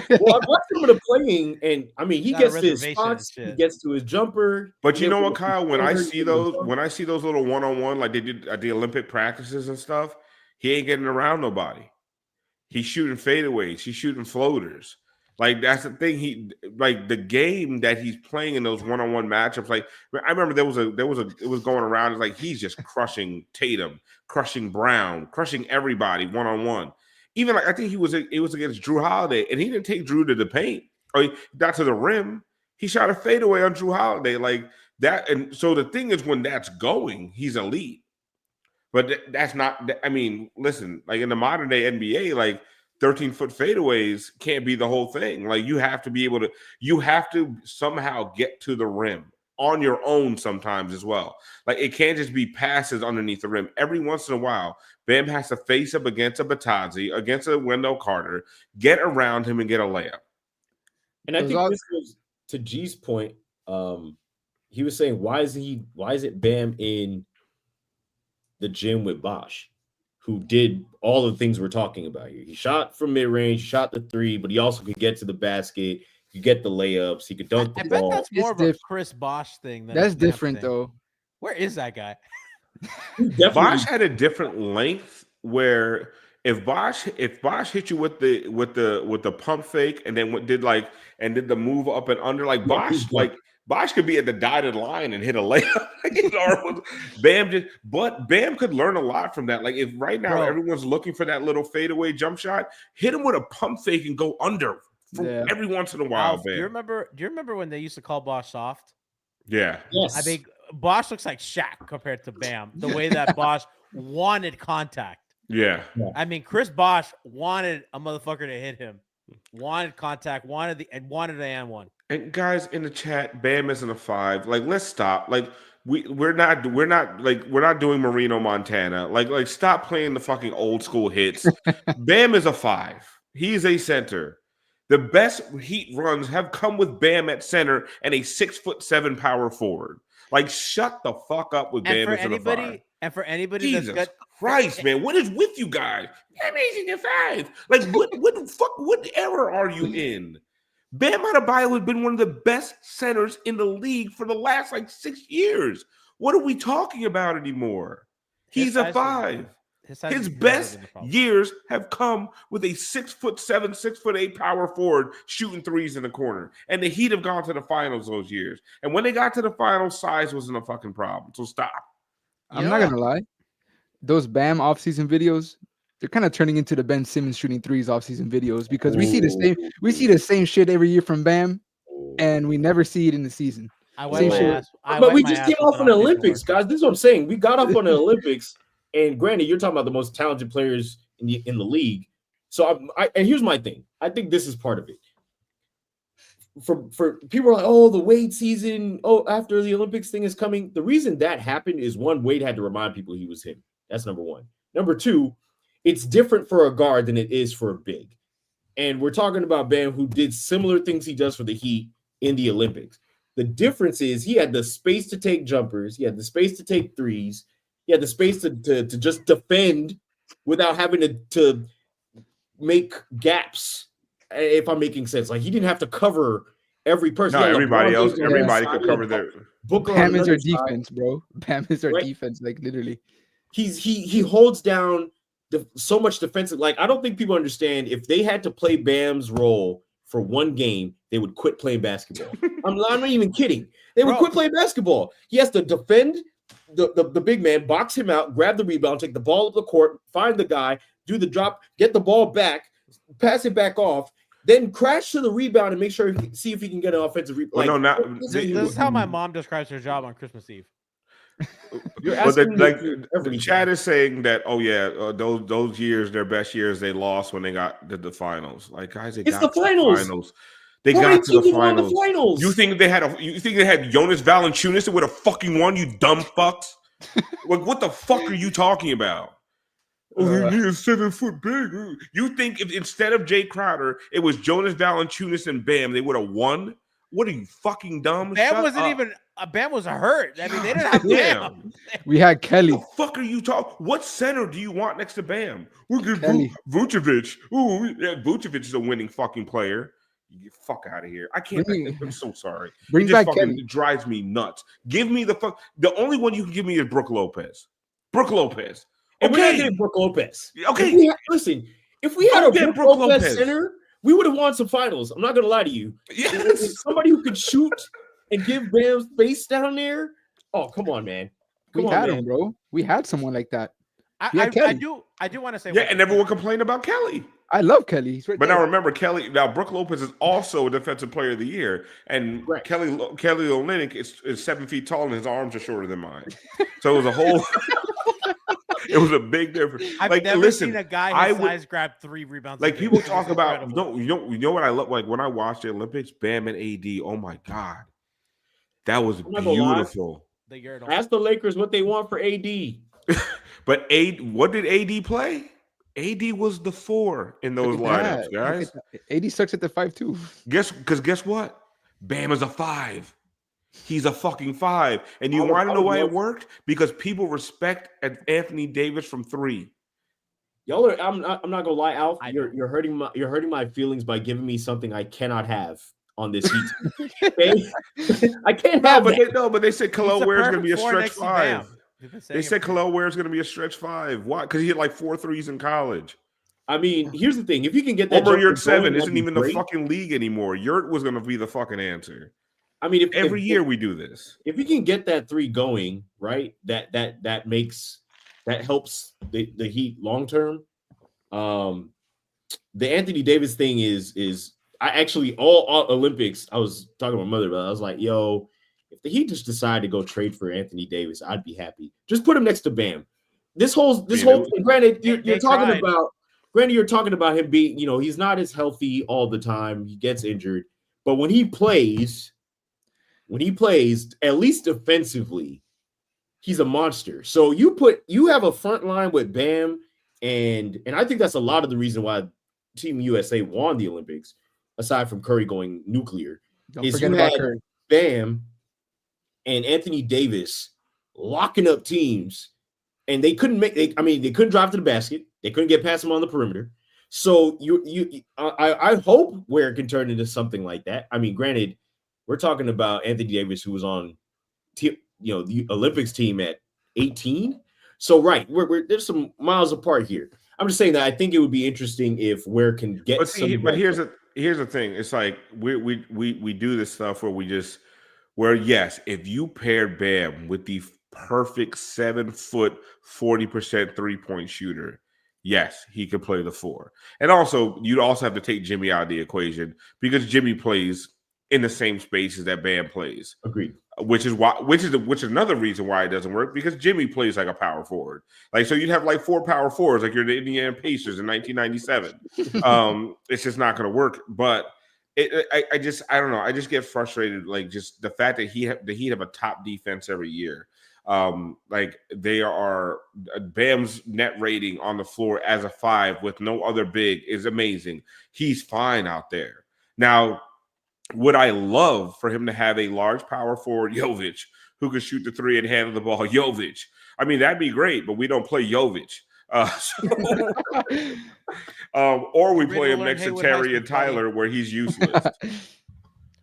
Well, I've watched some of the playing, and I mean, he gets to his spots, he gets to his jumper. But you know what, Kyle? When I see those little one-on-one, like they did at the Olympic practices and stuff, he ain't getting around nobody. He's shooting fadeaways. He's shooting floaters. Like, that's the thing. The game that he's playing in those one-on-one matchups. Like, I remember it was going around. It's like he's just crushing Tatum, crushing Brown, crushing everybody one-on-one. Even like I think it was against Drew Holiday, and he didn't take Drew to the paint or he got to the rim. He shot a fadeaway on Drew Holiday like that. And so the thing is, when that's going, he's elite. But that's not. I mean, listen, like in the modern day NBA, like 13-foot fadeaways can't be the whole thing. Like you have to somehow get to the rim on your own sometimes as well. Like it can't just be passes underneath the rim. Every once in a while, Bam has to face up against a Batazzi, against a Wendell Carter, get around him and get a layup. And I think this was to G's point. He was saying, why is it Bam in the gym with Bosh, who did all the things we're talking about here? He shot from mid-range, shot the 3, but he also could get to the basket. You get the layups. He could dunk the ball. I bet that's more of a Chris Bosh thing. That's different, though. Where is that guy? Bosh had a different length where if Bosh hit you with the pump fake and then did the move up and under, like Bosh could be at the dotted line and hit a layup. Bam could learn a lot from that. Like if right now everyone's looking for that little fadeaway jump shot, hit him with a pump fake and go under. Every once in a while, Bam. Do you remember when they used to call Bosh soft? Yeah. Yes. I think Bosh looks like Shaq compared to Bam. The way that Bosh wanted contact. Yeah. I mean, Chris Bosh wanted a motherfucker to hit him. Wanted contact. Wanted the and one. And guys in the chat, Bam isn't a 5. Like, let's stop. Like, we're not doing Marino Montana. Like stop playing the fucking old school hits. Bam is a 5. He's a center. The best Heat runs have come with Bam at center and a 6'7" power forward. Like, shut the fuck up with Bam as a 5. And for anybody Jesus that's got Christ, man, what is with you guys? Bam isn't a 5. Like, what era are you in? Bam Adebayo has been one of the best centers in the league for the last 6 years. What are we talking about anymore? He's a 5. His best years have come with a 6'7", 6'8" power forward shooting threes in the corner. And the Heat have gone to the finals those years. And when they got to the finals, size wasn't a fucking problem. So stop. I'm not going to lie. Those Bam offseason videos, they're kind of turning into the Ben Simmons shooting threes offseason videos because we see the same shit every year from Bam, and we never see it in the season. I wet my ass. But we just came off on the Olympics, guys. This is what I'm saying. We got off on the Olympics, and granted, you're talking about the most talented players in the league. So and here's my thing. I think this is part of it. For people are like, oh, the Wade season, after the Olympics thing is coming. The reason that happened is one, Wade had to remind people he was him. That's number one. Number two, it's different for a guard than it is for a big. And we're talking about Bam, who did similar things he does for the Heat in the Olympics. The difference is he had the space to take jumpers. He had the space to take threes. He had the space to just defend without having to make gaps, if I'm making sense. Like, he didn't have to cover every person. No, everybody could cover their. Bam is our defense, bro. Bam is our defense, like literally. He holds down so much defensive. Like, I don't think people understand, if they had to play Bam's role for one game, they would quit playing basketball. I'm not even kidding. They would quit playing basketball. He has to defend the big man, box him out, grab the rebound, take the ball up the court, find the guy, do the drop, get the ball back, pass it back off, then crash to the rebound and make sure see if he can get an offensive rebound. This is how my mom describes her job on Christmas Eve. The chat is saying that, those years, their best years, they lost when they got to the finals. Like, guys, it's got the finals. They got to the finals. You think they had Jonas Valanciunas that would have fucking won, you dumb fucks? Like, what the fuck are you talking about? Oh, he is 7 foot big. You think if instead of Jay Crowder, it was Jonas Valanciunas and Bam, they would have won? What are you, fucking dumb? Bam Bam was hurt. I mean, they didn't have Bam. We had Kelly. What the fuck are you talking? What center do you want next to Bam? We'll get Vucevic. Vucevic is a winning fucking player. You get fuck out of here. I can't. I'm so sorry. Bring back Kelly. It drives me nuts. Give me the fuck. The only one you can give me is Brook Lopez. And we're not getting Brook Lopez. Okay. If we had a Brook Lopez center, we would have won some finals. I'm not going to lie to you. Yes. Somebody who could shoot and give Bam space down there. Oh, come on, man. We had him, bro. We had someone like that. I do want to say. Yeah, and everyone complained about Kelly. I love Kelly. He's but now remember, Brook Lopez is also a defensive player of the year. And Kelly Olynyk is 7 feet tall and his arms are shorter than mine. So it was a whole... It was a big difference. I've never seen a guy his size grab 3 rebounds. Like, people talk about, you know what I love? Like, when I watched the Olympics, Bam and AD, oh my God. That was beautiful. Ask the Lakers what they want for AD. But what did AD play? AD was the 4 in those lineups, guys. AD sucks at the 5 too. Guess what? Bam is a 5. He's a fucking 5. And you want to know why it worked? Because people respect Anthony Davis from 3. Y'all are, I'm not gonna lie, Alf. You're hurting my feelings by giving me something I cannot have on this Heat. Okay? I can't have but they said Khalil Ware is gonna be a stretch 5. They said Khalil Ware is gonna be a stretch 5. Why? Because he hit like 4 threes in college. I mean, here's the thing. If you can get that Yurt 7 isn't even the fucking league anymore. Yurt was gonna be the fucking answer. I mean, if every year we do this, if you can get that 3 going, right, that helps the Heat long term. The Anthony Davis thing is I actually all Olympics. I was talking to my mother about it. I was like, yo, if the Heat just decided to go trade for Anthony Davis, I'd be happy. Just put him next to Bam. This whole thing, granted, you're talking about him being, he's not as healthy all the time. He gets injured, but when he plays, at least defensively, he's a monster. So you have a front line with Bam, and I think that's a lot of the reason why Team USA won the Olympics, aside from Curry going nuclear. Don't forget about Curry. Bam and Anthony Davis locking up teams, and they couldn't drive to the basket. They couldn't get past him on the perimeter. So I hope Ware can turn into something like that. I mean, granted, we're talking about Anthony Davis, who was on, the Olympics team at 18. So we're there's some miles apart here. I'm just saying that I think it would be interesting if Ware can get. But here's the thing. It's like we do this stuff where yes, if you paired Bam with the perfect 7 foot 40% 3-point shooter, yes, he could play the 4. And also, you'd also have to take Jimmy out of the equation because Jimmy plays in the same spaces that Bam plays. Agreed. Which is another reason why it doesn't work, because Jimmy plays like a power forward. Like, so you'd have like 4 power forwards, like you're the Indiana Pacers in 1997. It's just not going to work. But I don't know. I just get frustrated. Like, just the fact that the Heat have a top defense every year. Like, they are Bam's net rating on the floor as a 5 with no other big is amazing. He's fine out there. Now, would I love for him to have a large power forward, Jovic, who could shoot the 3 and handle the ball? Jovic. I mean, that'd be great, but we don't play Jovic. Or we play him next to Terry and Tyler, where he's useless.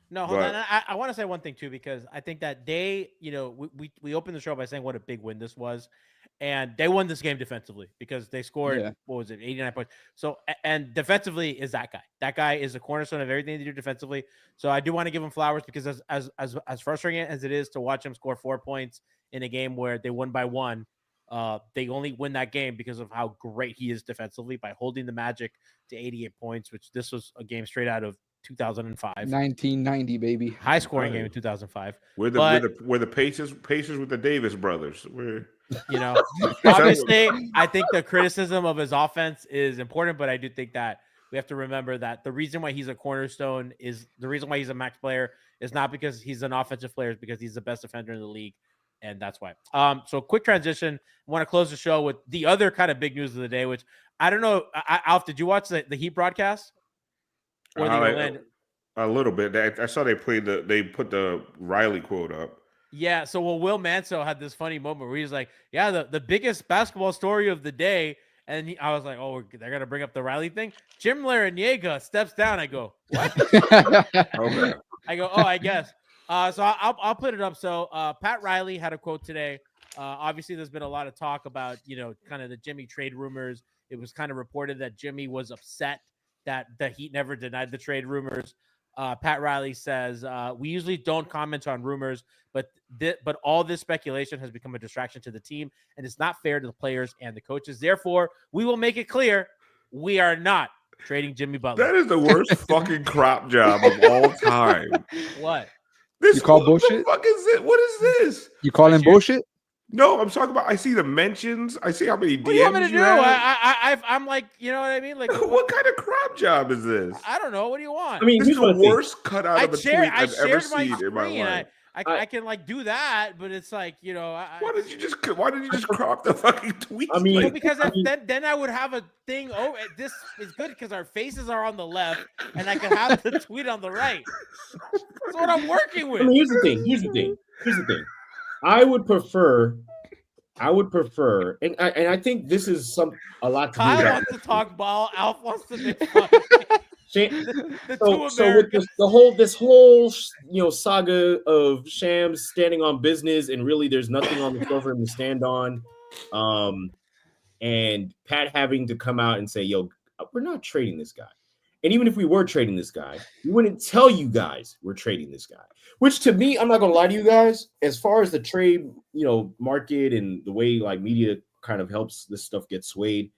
No, hold on. I want to say one thing too, because I think that we opened the show by saying what a big win this was, and they won this game defensively because they scored 89 points. So, and defensively is that guy. That guy is a cornerstone of everything they do defensively. So I do want to give him flowers, because as frustrating as it is to watch him score 4 points in a game where they won by 1, they only win that game because of how great he is defensively by holding the Magic to 88 points, which this was a game straight out of 2005, 1990, baby, high scoring game in 2005. We're the Pacers with the Davis brothers. Obviously, I think the criticism of his offense is important, but I do think that we have to remember that the reason why he's a cornerstone is the reason why he's a max player is not because he's an offensive player, it's because he's the best defender in the league. And that's why. So quick transition. I want to close the show with the other kind of big news of the day, which I don't know. Alf, did you watch the Heat broadcast? Or a little bit. I saw they put the Riley quote up. Yeah. So Will Manso had this funny moment where he's like, "Yeah, the biggest basketball story of the day," and I was like, "Oh, they're gonna bring up the Riley thing." Jim Larrañaga steps down. I go, "What?" Okay. I go, "Oh, I guess." So I'll put it up. So Pat Riley had a quote today. Obviously, there's been a lot of talk about, kind of the Jimmy trade rumors. It was kind of reported that Jimmy was upset that the Heat never denied the trade rumors. Pat Riley says, we usually don't comment on rumors, but all this speculation has become a distraction to the team, and it's not fair to the players and the coaches. Therefore, we will make it clear we are not trading Jimmy Butler. That is the worst fucking crop job of all time. What? You call bullshit? What the fuck is it? What is this? You call him bullshit? No, I'm talking about. I see the mentions. I see how many DMs what do you want me to do? Have. I'm like, you know what I mean? Like, what kind of crop job is this? I don't know. What do you want? I mean, this is the worst cutout of a tweet I've ever seen in my life. I can like do that, but it's like, why did you just crop the fucking tweet? I mean, because then I would have a thing. Oh, this is good because our faces are on the left, and I can have the tweet on the right. That's what I'm working with. I mean, here's the thing. I would prefer, and I think this is a lot to do. Kyle wants to talk ball. Alf wants to make fun. So with this whole saga of Shams standing on business, and really there's nothing on the floor for him to stand on, and Pat having to come out and say, "Yo, we're not trading this guy." And even if we were trading this guy, we wouldn't tell you guys we're trading this guy. Which to me, I'm not gonna lie to you guys, as far as the trade, market and the way like media kind of helps this stuff get swayed.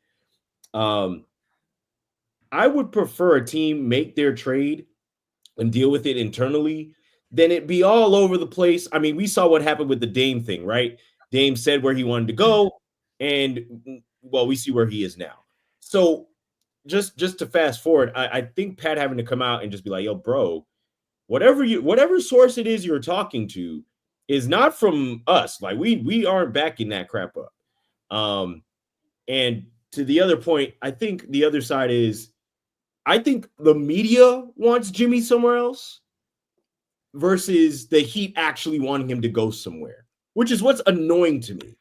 I would prefer a team make their trade and deal with it internally than it be all over the place. I mean, we saw what happened with the Dame thing, right? Dame said where he wanted to go, and well, we see where he is now. So just to fast forward, I think Pat having to come out and just be like, "Yo, bro, whatever source it is you're talking to is not from us. Like we aren't backing that crap up." And to the other point, I think the other side is, I think the media wants Jimmy somewhere else versus the Heat actually wanting him to go somewhere, which is what's annoying to me.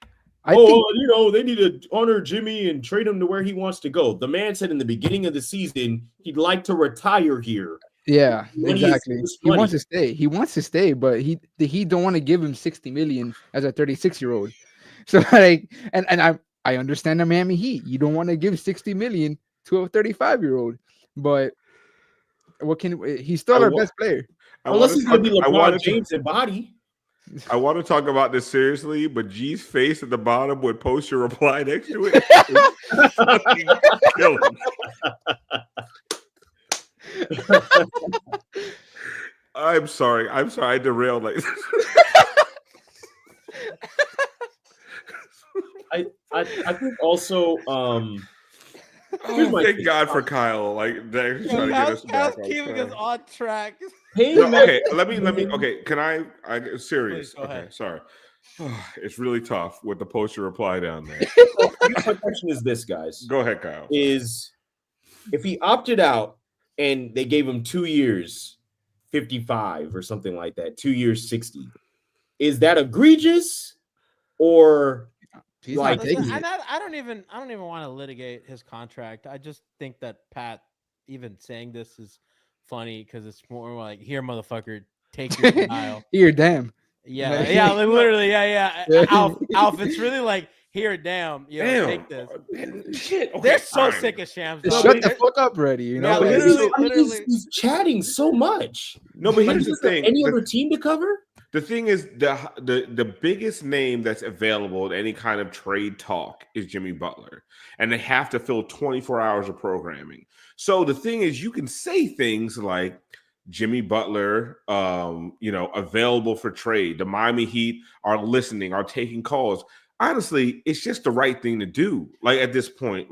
They need to honor Jimmy and trade him to where he wants to go. The man said in the beginning of the season he'd like to retire here. Yeah, exactly. He wants to stay. He wants to stay, but the Heat don't want to give him $60 million as a 36-year-old. So like, and I understand the Miami Heat. You don't want to give $60 million to a 35-year-old, but he's still our best player. Unless he's going to be LeBron James in body. I want to talk about this seriously, but G's face at the bottom would post your reply next to it. Is fucking killing. I'm sorry. I derailed like this. I think also thank God for Kyle. Like they're trying to get us back on keeping track. us on track. Okay, let me. Okay, can I serious? Please, go ahead. Okay, sorry. It's really tough with the poster reply down there. My question is this, guys. Go ahead, Kyle. Is if he opted out and they gave him 2 years, 55 or something like that, 2 years, 60, is that egregious or He's like not taking it. I don't even want to litigate his contract. I just think that Pat even saying this is funny because it's more like, here, motherfucker, take your denial. Here, damn. Yeah, like, literally, yeah. Alf, it's really like, here, damn, take this. Shit, okay, They're so fine. sick of Shams. Shut the fuck up, already. You know, Yeah, literally. He's chatting so much. No, but here's the Is there thing. any other team to cover? The thing is, the biggest name that's available in any kind of trade talk is Jimmy Butler, and they have to fill 24 hours of programming. So the thing is, you can say things like Jimmy Butler, available for trade. The Miami Heat are listening, are taking calls. Honestly, it's just the right thing to do. Like at this point,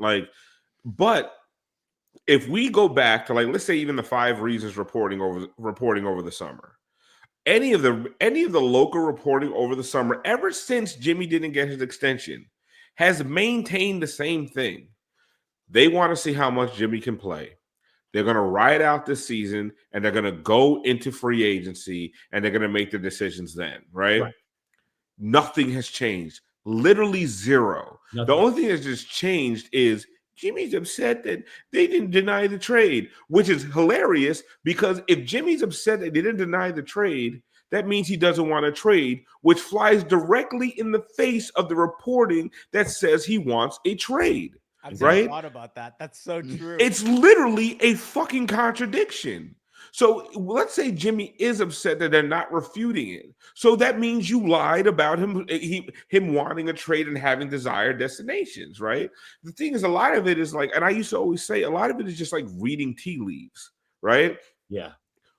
but if we go back to let's say even the 5 reasons reporting over the summer. Any of the local reporting over the summer, ever since Jimmy didn't get his extension, has maintained the same thing. They want to see how much Jimmy can play. They're going to ride out this season, and they're going to go into free agency, and they're going to make the decisions then, right? Nothing has changed. Literally zero. Nothing. The only thing that's just changed is Jimmy's upset that they didn't deny the trade, which is hilarious because if Jimmy's upset that they didn't deny the trade, that means he doesn't want to trade, which flies directly in the face of the reporting that says he wants a trade. I've never thought about that. That's so true. It's literally a fucking contradiction. So let's say Jimmy is upset that they're not refuting it. So that means you lied about him wanting a trade and having desired destinations, right? The thing is, a lot of it is and I used to always say, a lot of it is just like reading tea leaves, right? Yeah.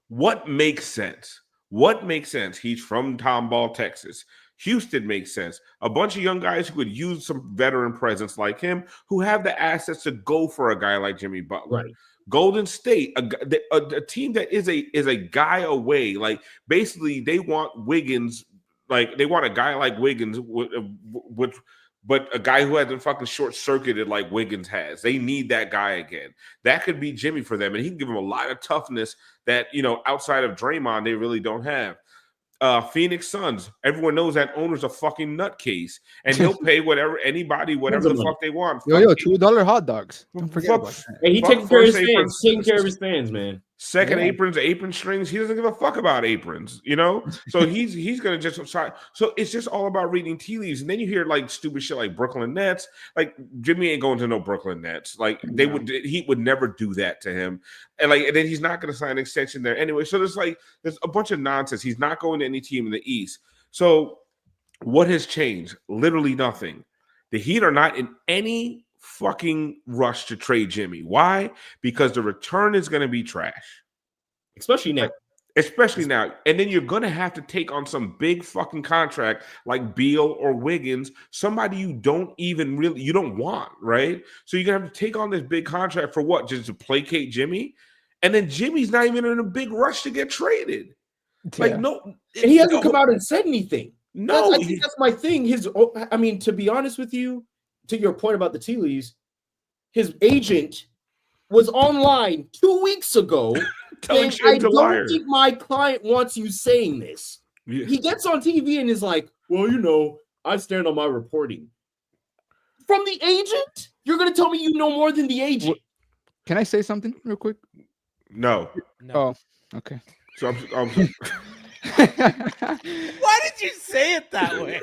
What makes sense? What makes sense? He's from Tomball, Texas. Houston makes sense. A bunch of young guys who could use some veteran presence like him, who have the assets to go for a guy like Jimmy Butler. Right. Golden State, a team that is a guy away. Basically, they want Wiggins. They want a guy like Wiggins, but a guy who hasn't fucking short circuited like Wiggins has. They need that guy again. That could be Jimmy for them, and he can give them a lot of toughness that outside of Draymond they really don't have. Phoenix Suns, everyone knows that owner's a fucking nutcase, and he'll pay anybody whatever the fuck they want. Yo, $2 hot dogs. Don't forget about that. Hey, he taking care of his fans. Taking care of his fans, man. Second aprons, apron strings. He doesn't give a fuck about aprons, So he's gonna just try. So it's just all about reading tea leaves, and then you hear stupid shit like Brooklyn Nets. Jimmy ain't going to no Brooklyn Nets. He would never do that to him, and then he's not gonna sign an extension there anyway. So there's a bunch of nonsense. He's not going to any team in the East. So what has changed? Literally nothing. The Heat are not in any fucking rush to trade Jimmy. Why? Because the return is going to be trash. Especially now. And then you're going to have to take on some big fucking contract like Beal or Wiggins, somebody you don't want, right? So you're going to have to take on this big contract for what? Just to placate Jimmy? And then Jimmy's not even in a big rush to get traded. No. And he hasn't come out and said anything. No. I think that's my thing. To be honest with you, to your point about the tea leaves, his agent was online 2 weeks ago saying, I don't think my client wants you saying this. Yeah. He gets on TV and is like, well, I stand on my reporting. From the agent? You're going to tell me you know more than the agent? Can I say something real quick? No. Oh, okay. So I'm Why did you say it that way?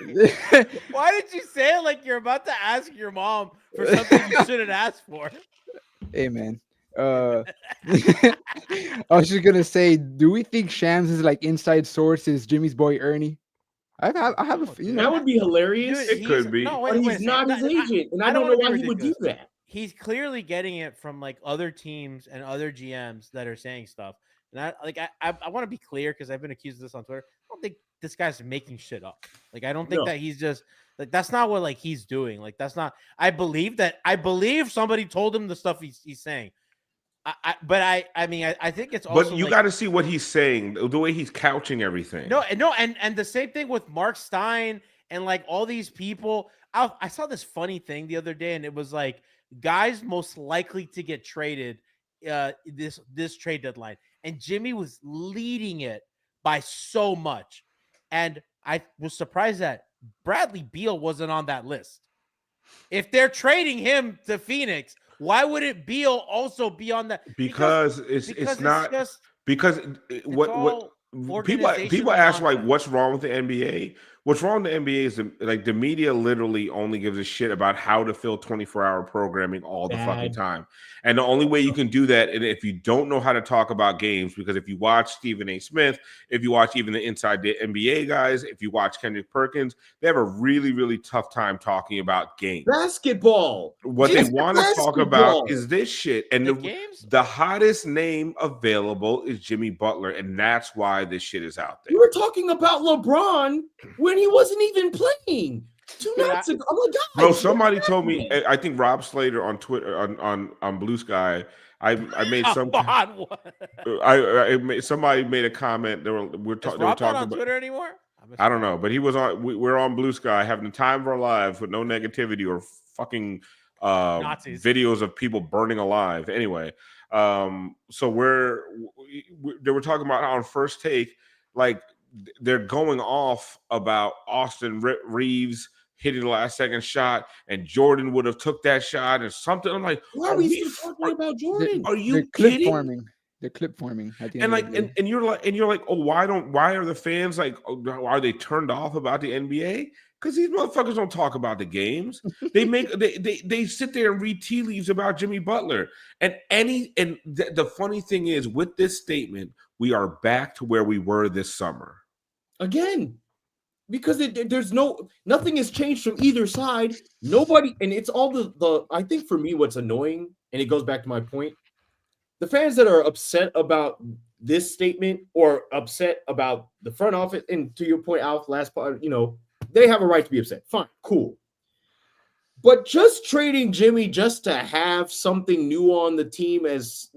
Why did you say it like you're about to ask your mom for something you shouldn't ask for? Hey, man. I was just gonna say, do we think Shams is inside source is Jimmy's boy Ernie? I have a that would be hilarious. Dude, It could be. No, But wait he's a not his second. agent, and I don't don't know wanna why be he would do ridiculous. that. He's clearly getting it from like other teams and other GMs that are saying stuff. And I want to be clear because I've been accused of this on Twitter. I don't think this guy's making shit up. Like I don't think No. that he's just like that's not what like he's doing. Like that's not. I believe somebody told him the stuff he's saying. I mean I think it's also. But you like, got to see what he's saying, the way he's couching everything. No, and the same thing with Mark Stein and like all these people. I saw this funny thing the other day, and it was like guys most likely to get traded this trade deadline, and Jimmy was leading it by so much, and I was surprised that Bradley Beal wasn't on that list. If they're trading him to Phoenix, why wouldn't Beal also be on that? Because it's not just because what people ask like what's wrong with the NBA. What's wrong with the NBA is the media literally only gives a shit about how to fill 24-hour programming all the fucking time. And the only way you can do that, and if you don't know how to talk about games, because if you watch Stephen A. Smith, if you watch even the Inside the NBA guys, if you watch Kendrick Perkins, they have a really, really tough time talking about games. Basketball. What they want to talk about is this shit. And the hottest name available is Jimmy Butler, and that's why this shit is out there. You were talking about LeBron when he wasn't even playing. 2 nights ago. Oh my God. Bro, somebody told me, I think Rob Slater on Twitter, on Blue Sky, I made some. Somebody made a comment. They were talking about Twitter anymore. I don't know, but he was on. We're on Blue Sky having the time of our lives with no negativity or fucking videos of people burning alive. Anyway, so they were talking about on First Take, like they're going off about Austin Reeves hitting the last second shot, and Jordan would have took that shot or something. I'm like, why are we still talking about Jordan? Are you kidding? They're clip forming at the and end like and you're like, oh, why are the fans like, are they turned off about the NBA? Because these motherfuckers don't talk about the games. They sit there and read tea leaves about Jimmy Butler. The funny thing is, with this statement, we are back to where we were this summer. Again, because there's nothing has changed from either side. Nobody, and it's all the I think for me what's annoying, and it goes back to my point, the fans that are upset about this statement or upset about the front office, and to your point, Alf, last part, they have a right to be upset. Fine, cool. But just trading Jimmy just to have something new on the team as,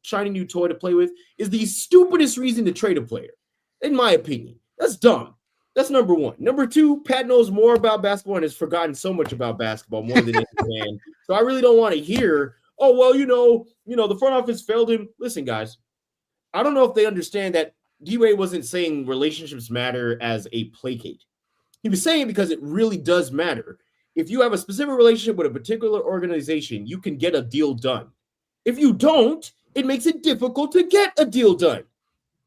shiny new toy to play with is the stupidest reason to trade a player, in my opinion. That's dumb. That's number one. Number two, Pat knows more about basketball and has forgotten so much about basketball more than any man. So I really don't want to hear, oh, well, the front office failed him. Listen, guys, I don't know if they understand that D-Wade wasn't saying relationships matter as a placate. He was saying because it really does matter. If you have a specific relationship with a particular organization, you can get a deal done. If you don't, it makes it difficult to get a deal done.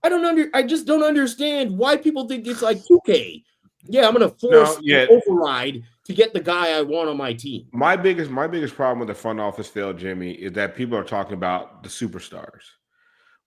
I just don't understand why people think it's like 2K. Yeah, I'm gonna force an override to get the guy I want on my team. My biggest problem with the front office failed Jimmy is that people are talking about the superstars.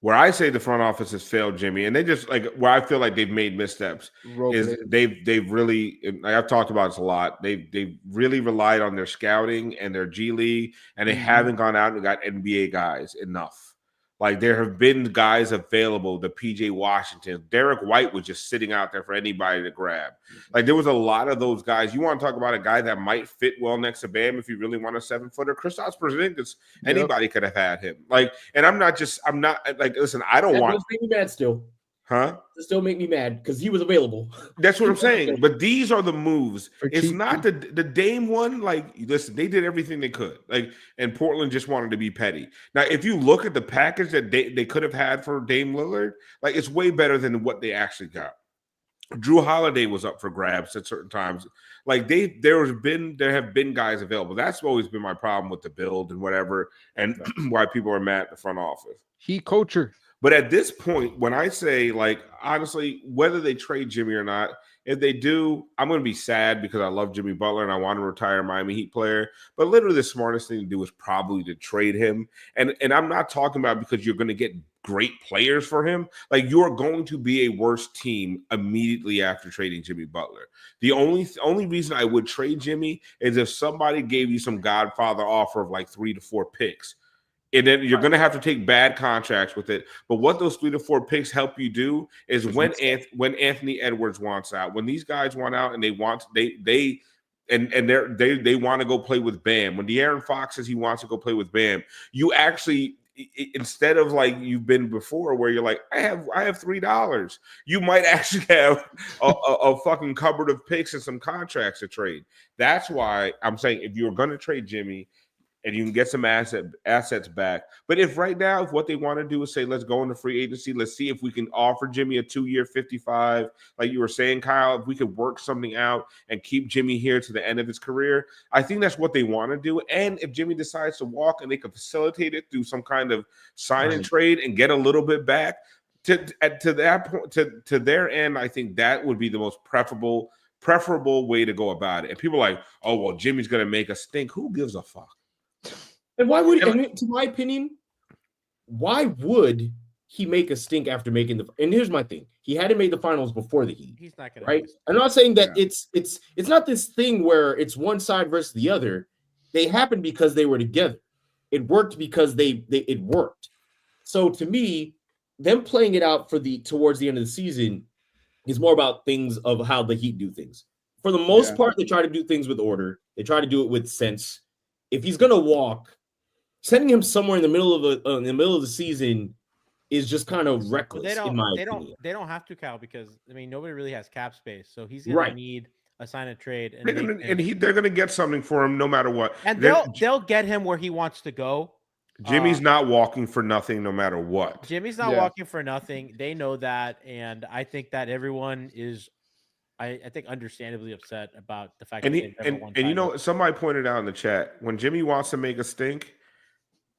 Where I say the front office has failed Jimmy, and they just where I feel like they've made missteps is they've really, I've talked about this a lot. They've really relied on their scouting and their G League, and they haven't gone out and got NBA guys enough. Like there have been guys available, the PJ Washington, Derek White was just sitting out there for anybody to grab. Like there was a lot of those guys. You want to talk about a guy that might fit well next to Bam if you really want a 7-footer? Kristaps Porzingis, anybody could have had him. Listen, I don't want. That make me mad still. Huh? It still make me mad because he was available. That's what I'm saying. But these are the moves. It's not the Dame one. Listen, they did everything they could. And Portland just wanted to be petty. Now, if you look at the package that they could have had for Dame Lillard, it's way better than what they actually got. Drew Holiday was up for grabs at certain times. There have been guys available. That's always been my problem with the build and whatever, and why people are mad at the front office. He culture. But at this point, when I say, honestly, whether they trade Jimmy or not, if they do, I'm going to be sad because I love Jimmy Butler and I want to retire a Miami Heat player. But literally the smartest thing to do is probably to trade him. And I'm not talking about because you're going to get great players for him. Like, you're going to be a worse team immediately after trading Jimmy Butler. The only reason I would trade Jimmy is if somebody gave you some Godfather offer of like 3 to 4 picks. And then you're going to have to take bad contracts with it. But what those 3 to 4 picks help you do is when Anthony Edwards wants out, when these guys want out and they want they want to go play with Bam. When De'Aaron Fox says he wants to go play with Bam, you actually, instead of like you've been before where you're like, I have $3, you might actually have a fucking cupboard of picks and some contracts to trade. That's why I'm saying if you're going to trade Jimmy, and you can get some assets back. But if right now, if what they want to do is say, let's go into free agency, let's see if we can offer Jimmy a 2-year 55, like you were saying, Kyle, if we could work something out and keep Jimmy here to the end of his career, I think that's what they want to do. And if Jimmy decides to walk and they can facilitate it through some kind of sign and trade and get a little bit back, to that point, to their end, I think that would be the most preferable way to go about it. And people are like, oh, well, Jimmy's going to make us stink. Who gives a fuck? And why would, to my opinion, why would he make a stink after making the? And here's my thing: he hadn't made the finals before the Heat. He's not gonna, right? I'm not saying that it's not this thing where it's one side versus the other. They happened because they were together. It worked because it worked. So to me, them playing it out towards the end of the season is more about things of how the Heat do things. For the most part, they try to do things with order. They try to do it with sense. If he's gonna walk, sending him somewhere in the middle of the season is just kind of reckless. They don't have to, Cal, because I mean nobody really has cap space, so he's gonna need a sign and trade, they're gonna get something for him no matter what. And they'll get him where he wants to go. Jimmy's not walking for nothing, no matter what. Jimmy's not walking for nothing. They know that, and I think that everyone is. I think understandably upset about the fact that you know, somebody pointed out in the chat, when Jimmy wants to make a stink,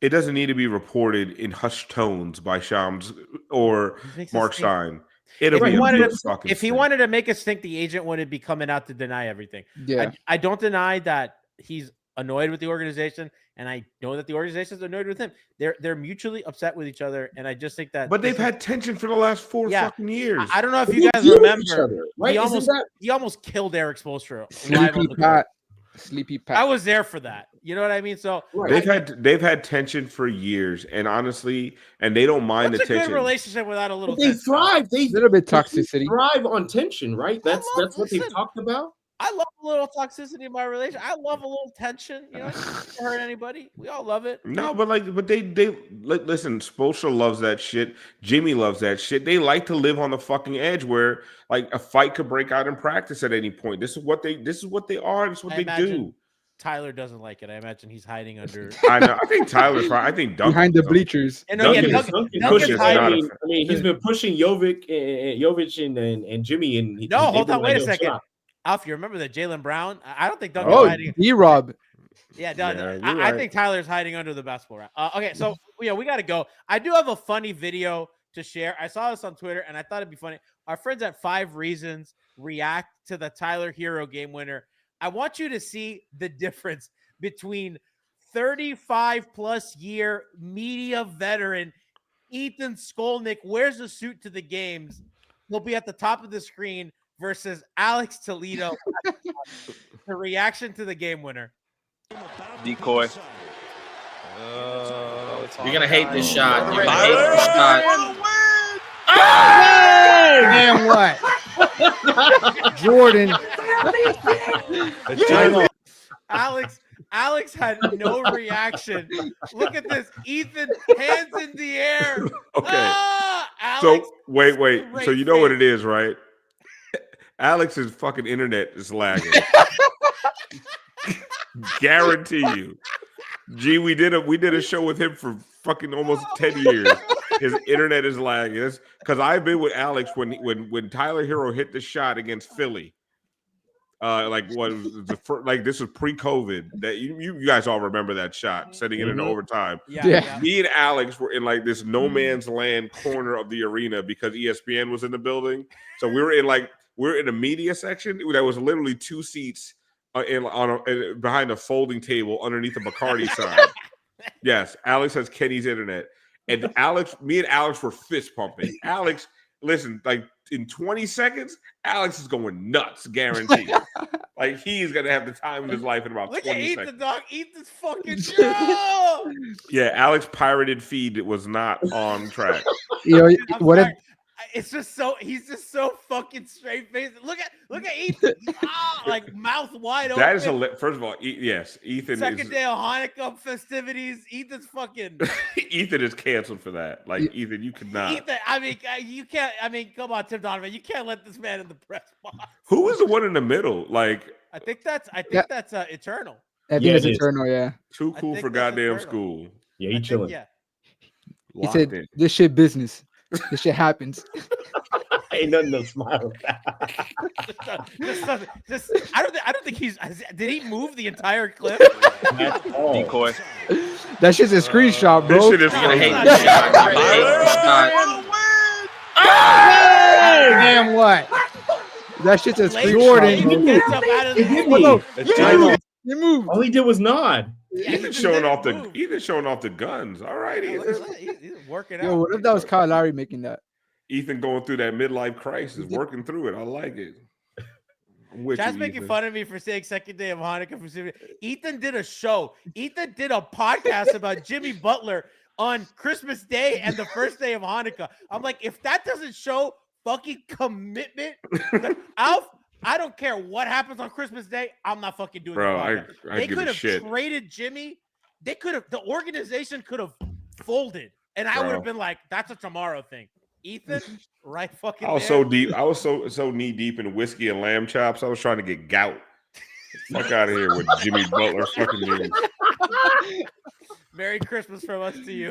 it doesn't need to be reported in hushed tones by Shams or Mark Stein. If he wanted to make a stink, the agent wouldn't be coming out to deny everything. Yeah, I don't deny that he's annoyed with the organization, and I know that the organization's annoyed with him. They're mutually upset with each other, and I just think that. But they've had tension for the last 4 fucking years. I don't know if you guys remember. Right? He almost killed Eric Spoelstra. Sleepy Pat. I was there for that. You know what I mean? So they've had tension for years, and honestly, and they don't mind the tension. It's a good relationship without a little. They thrive. They a little bit toxicity. They thrive on tension, right? That's what they've talked about. I love a little toxicity in my relationship. I love a little tension. You know, it doesn't hurt anybody. We all love it. No, but they listen. Spoelstra loves that shit. Jimmy loves that shit. They like to live on the fucking edge where like a fight could break out in practice at any point. This is what they are. This is what they do. Tyler doesn't like it. I imagine he's hiding under. I know. I think Tyler's fine. I think Duncan behind the bleachers. Duncan's hiding. I mean, he's been pushing Jovic and Jimmy. And no, hold on. Wait a second. Alf, you remember that Jaylen Brown? I don't think Duncan's hiding. D-Rob. I think Tyler's hiding under the basketball rack. Okay, so we got to go. I do have a funny video to share. I saw this on Twitter, and I thought it'd be funny. Our friends at 5 Reasons react to the Tyler Herro game winner. I want you to see the difference between 35-plus year media veteran Ethan Skolnick wears a suit to the games. He'll be at the top of the screen versus Alex Toledo. The reaction to the game winner. Decoy. You're going to hate this shot. You're going to hate this shot. Damn what? Jordan. Alex had no reaction. Look at this. Ethan, hands in the air. Okay. Alex, so wait. So you know what it is, right? Alex's fucking internet is lagging. Guarantee you. Gee, we did a show with him for fucking almost 10 years. His internet is lagging. That's because I've been with Alex when Tyler Herro hit the shot against Philly. This was pre-COVID. That you guys all remember that shot, sending it in overtime. Yeah. Me and Alex were in like this no man's land corner of the arena because ESPN was in the building. So we were in like we're in a media section that was literally 2 seats behind a folding table underneath a Bacardi sign. Yes, Alex has Kenny's internet. And me and Alex were fist pumping. Alex, listen, like in 20 seconds, Alex is going nuts, guaranteed. Like he's gonna have the time of his life in about 20 seconds. Look at Ethan, dog. Ethan's fucking show. Yeah, Alex pirated feed was not on track. It's just so he's just so fucking straight faced. Look at Ethan, like mouth wide open. That is first of all, yes, Ethan. Second day of Hanukkah festivities. Ethan's fucking. Ethan is canceled for that. Like Ethan, you could not. Ethan, I mean, you can't. I mean, come on, Tim Donovan, you can't let this man in the press box. Who was the one in the middle? Like, I think that's Eternal. I think it's Eternal. Yeah. Too cool for goddamn school. Yeah, he chilling. Yeah. He said, "This shit business. This shit happens." Ain't nothing to smile at. I don't think he's. Did he move the entire clip? Decoy. That shit's a screenshot, bro. This shit is I hate this shot. I hate this shot. Damn what? That shit's a Jordan. He moved. All he did was nod. Ethan's showing off the guns. All right, He's working out. Yo, what if that was Kyle Lowry making that? Ethan going through that midlife crisis, working through it. I like it. Just making fun of me for saying second day of Hanukkah. Ethan did a show. Ethan did a podcast about Jimmy Butler on Christmas Day and the first day of Hanukkah. I'm like, if that doesn't show fucking commitment, Alf, I don't care what happens on Christmas Day. I'm not fucking doing it. They could have traded Jimmy. The organization could have folded. And I would have been like, that's a tomorrow thing. Ethan, right fucking I was there. so deep. I was so knee deep in whiskey and lamb chops. I was trying to get gout. Fuck out of here with Jimmy Butler fucking news. Merry Christmas from us to you.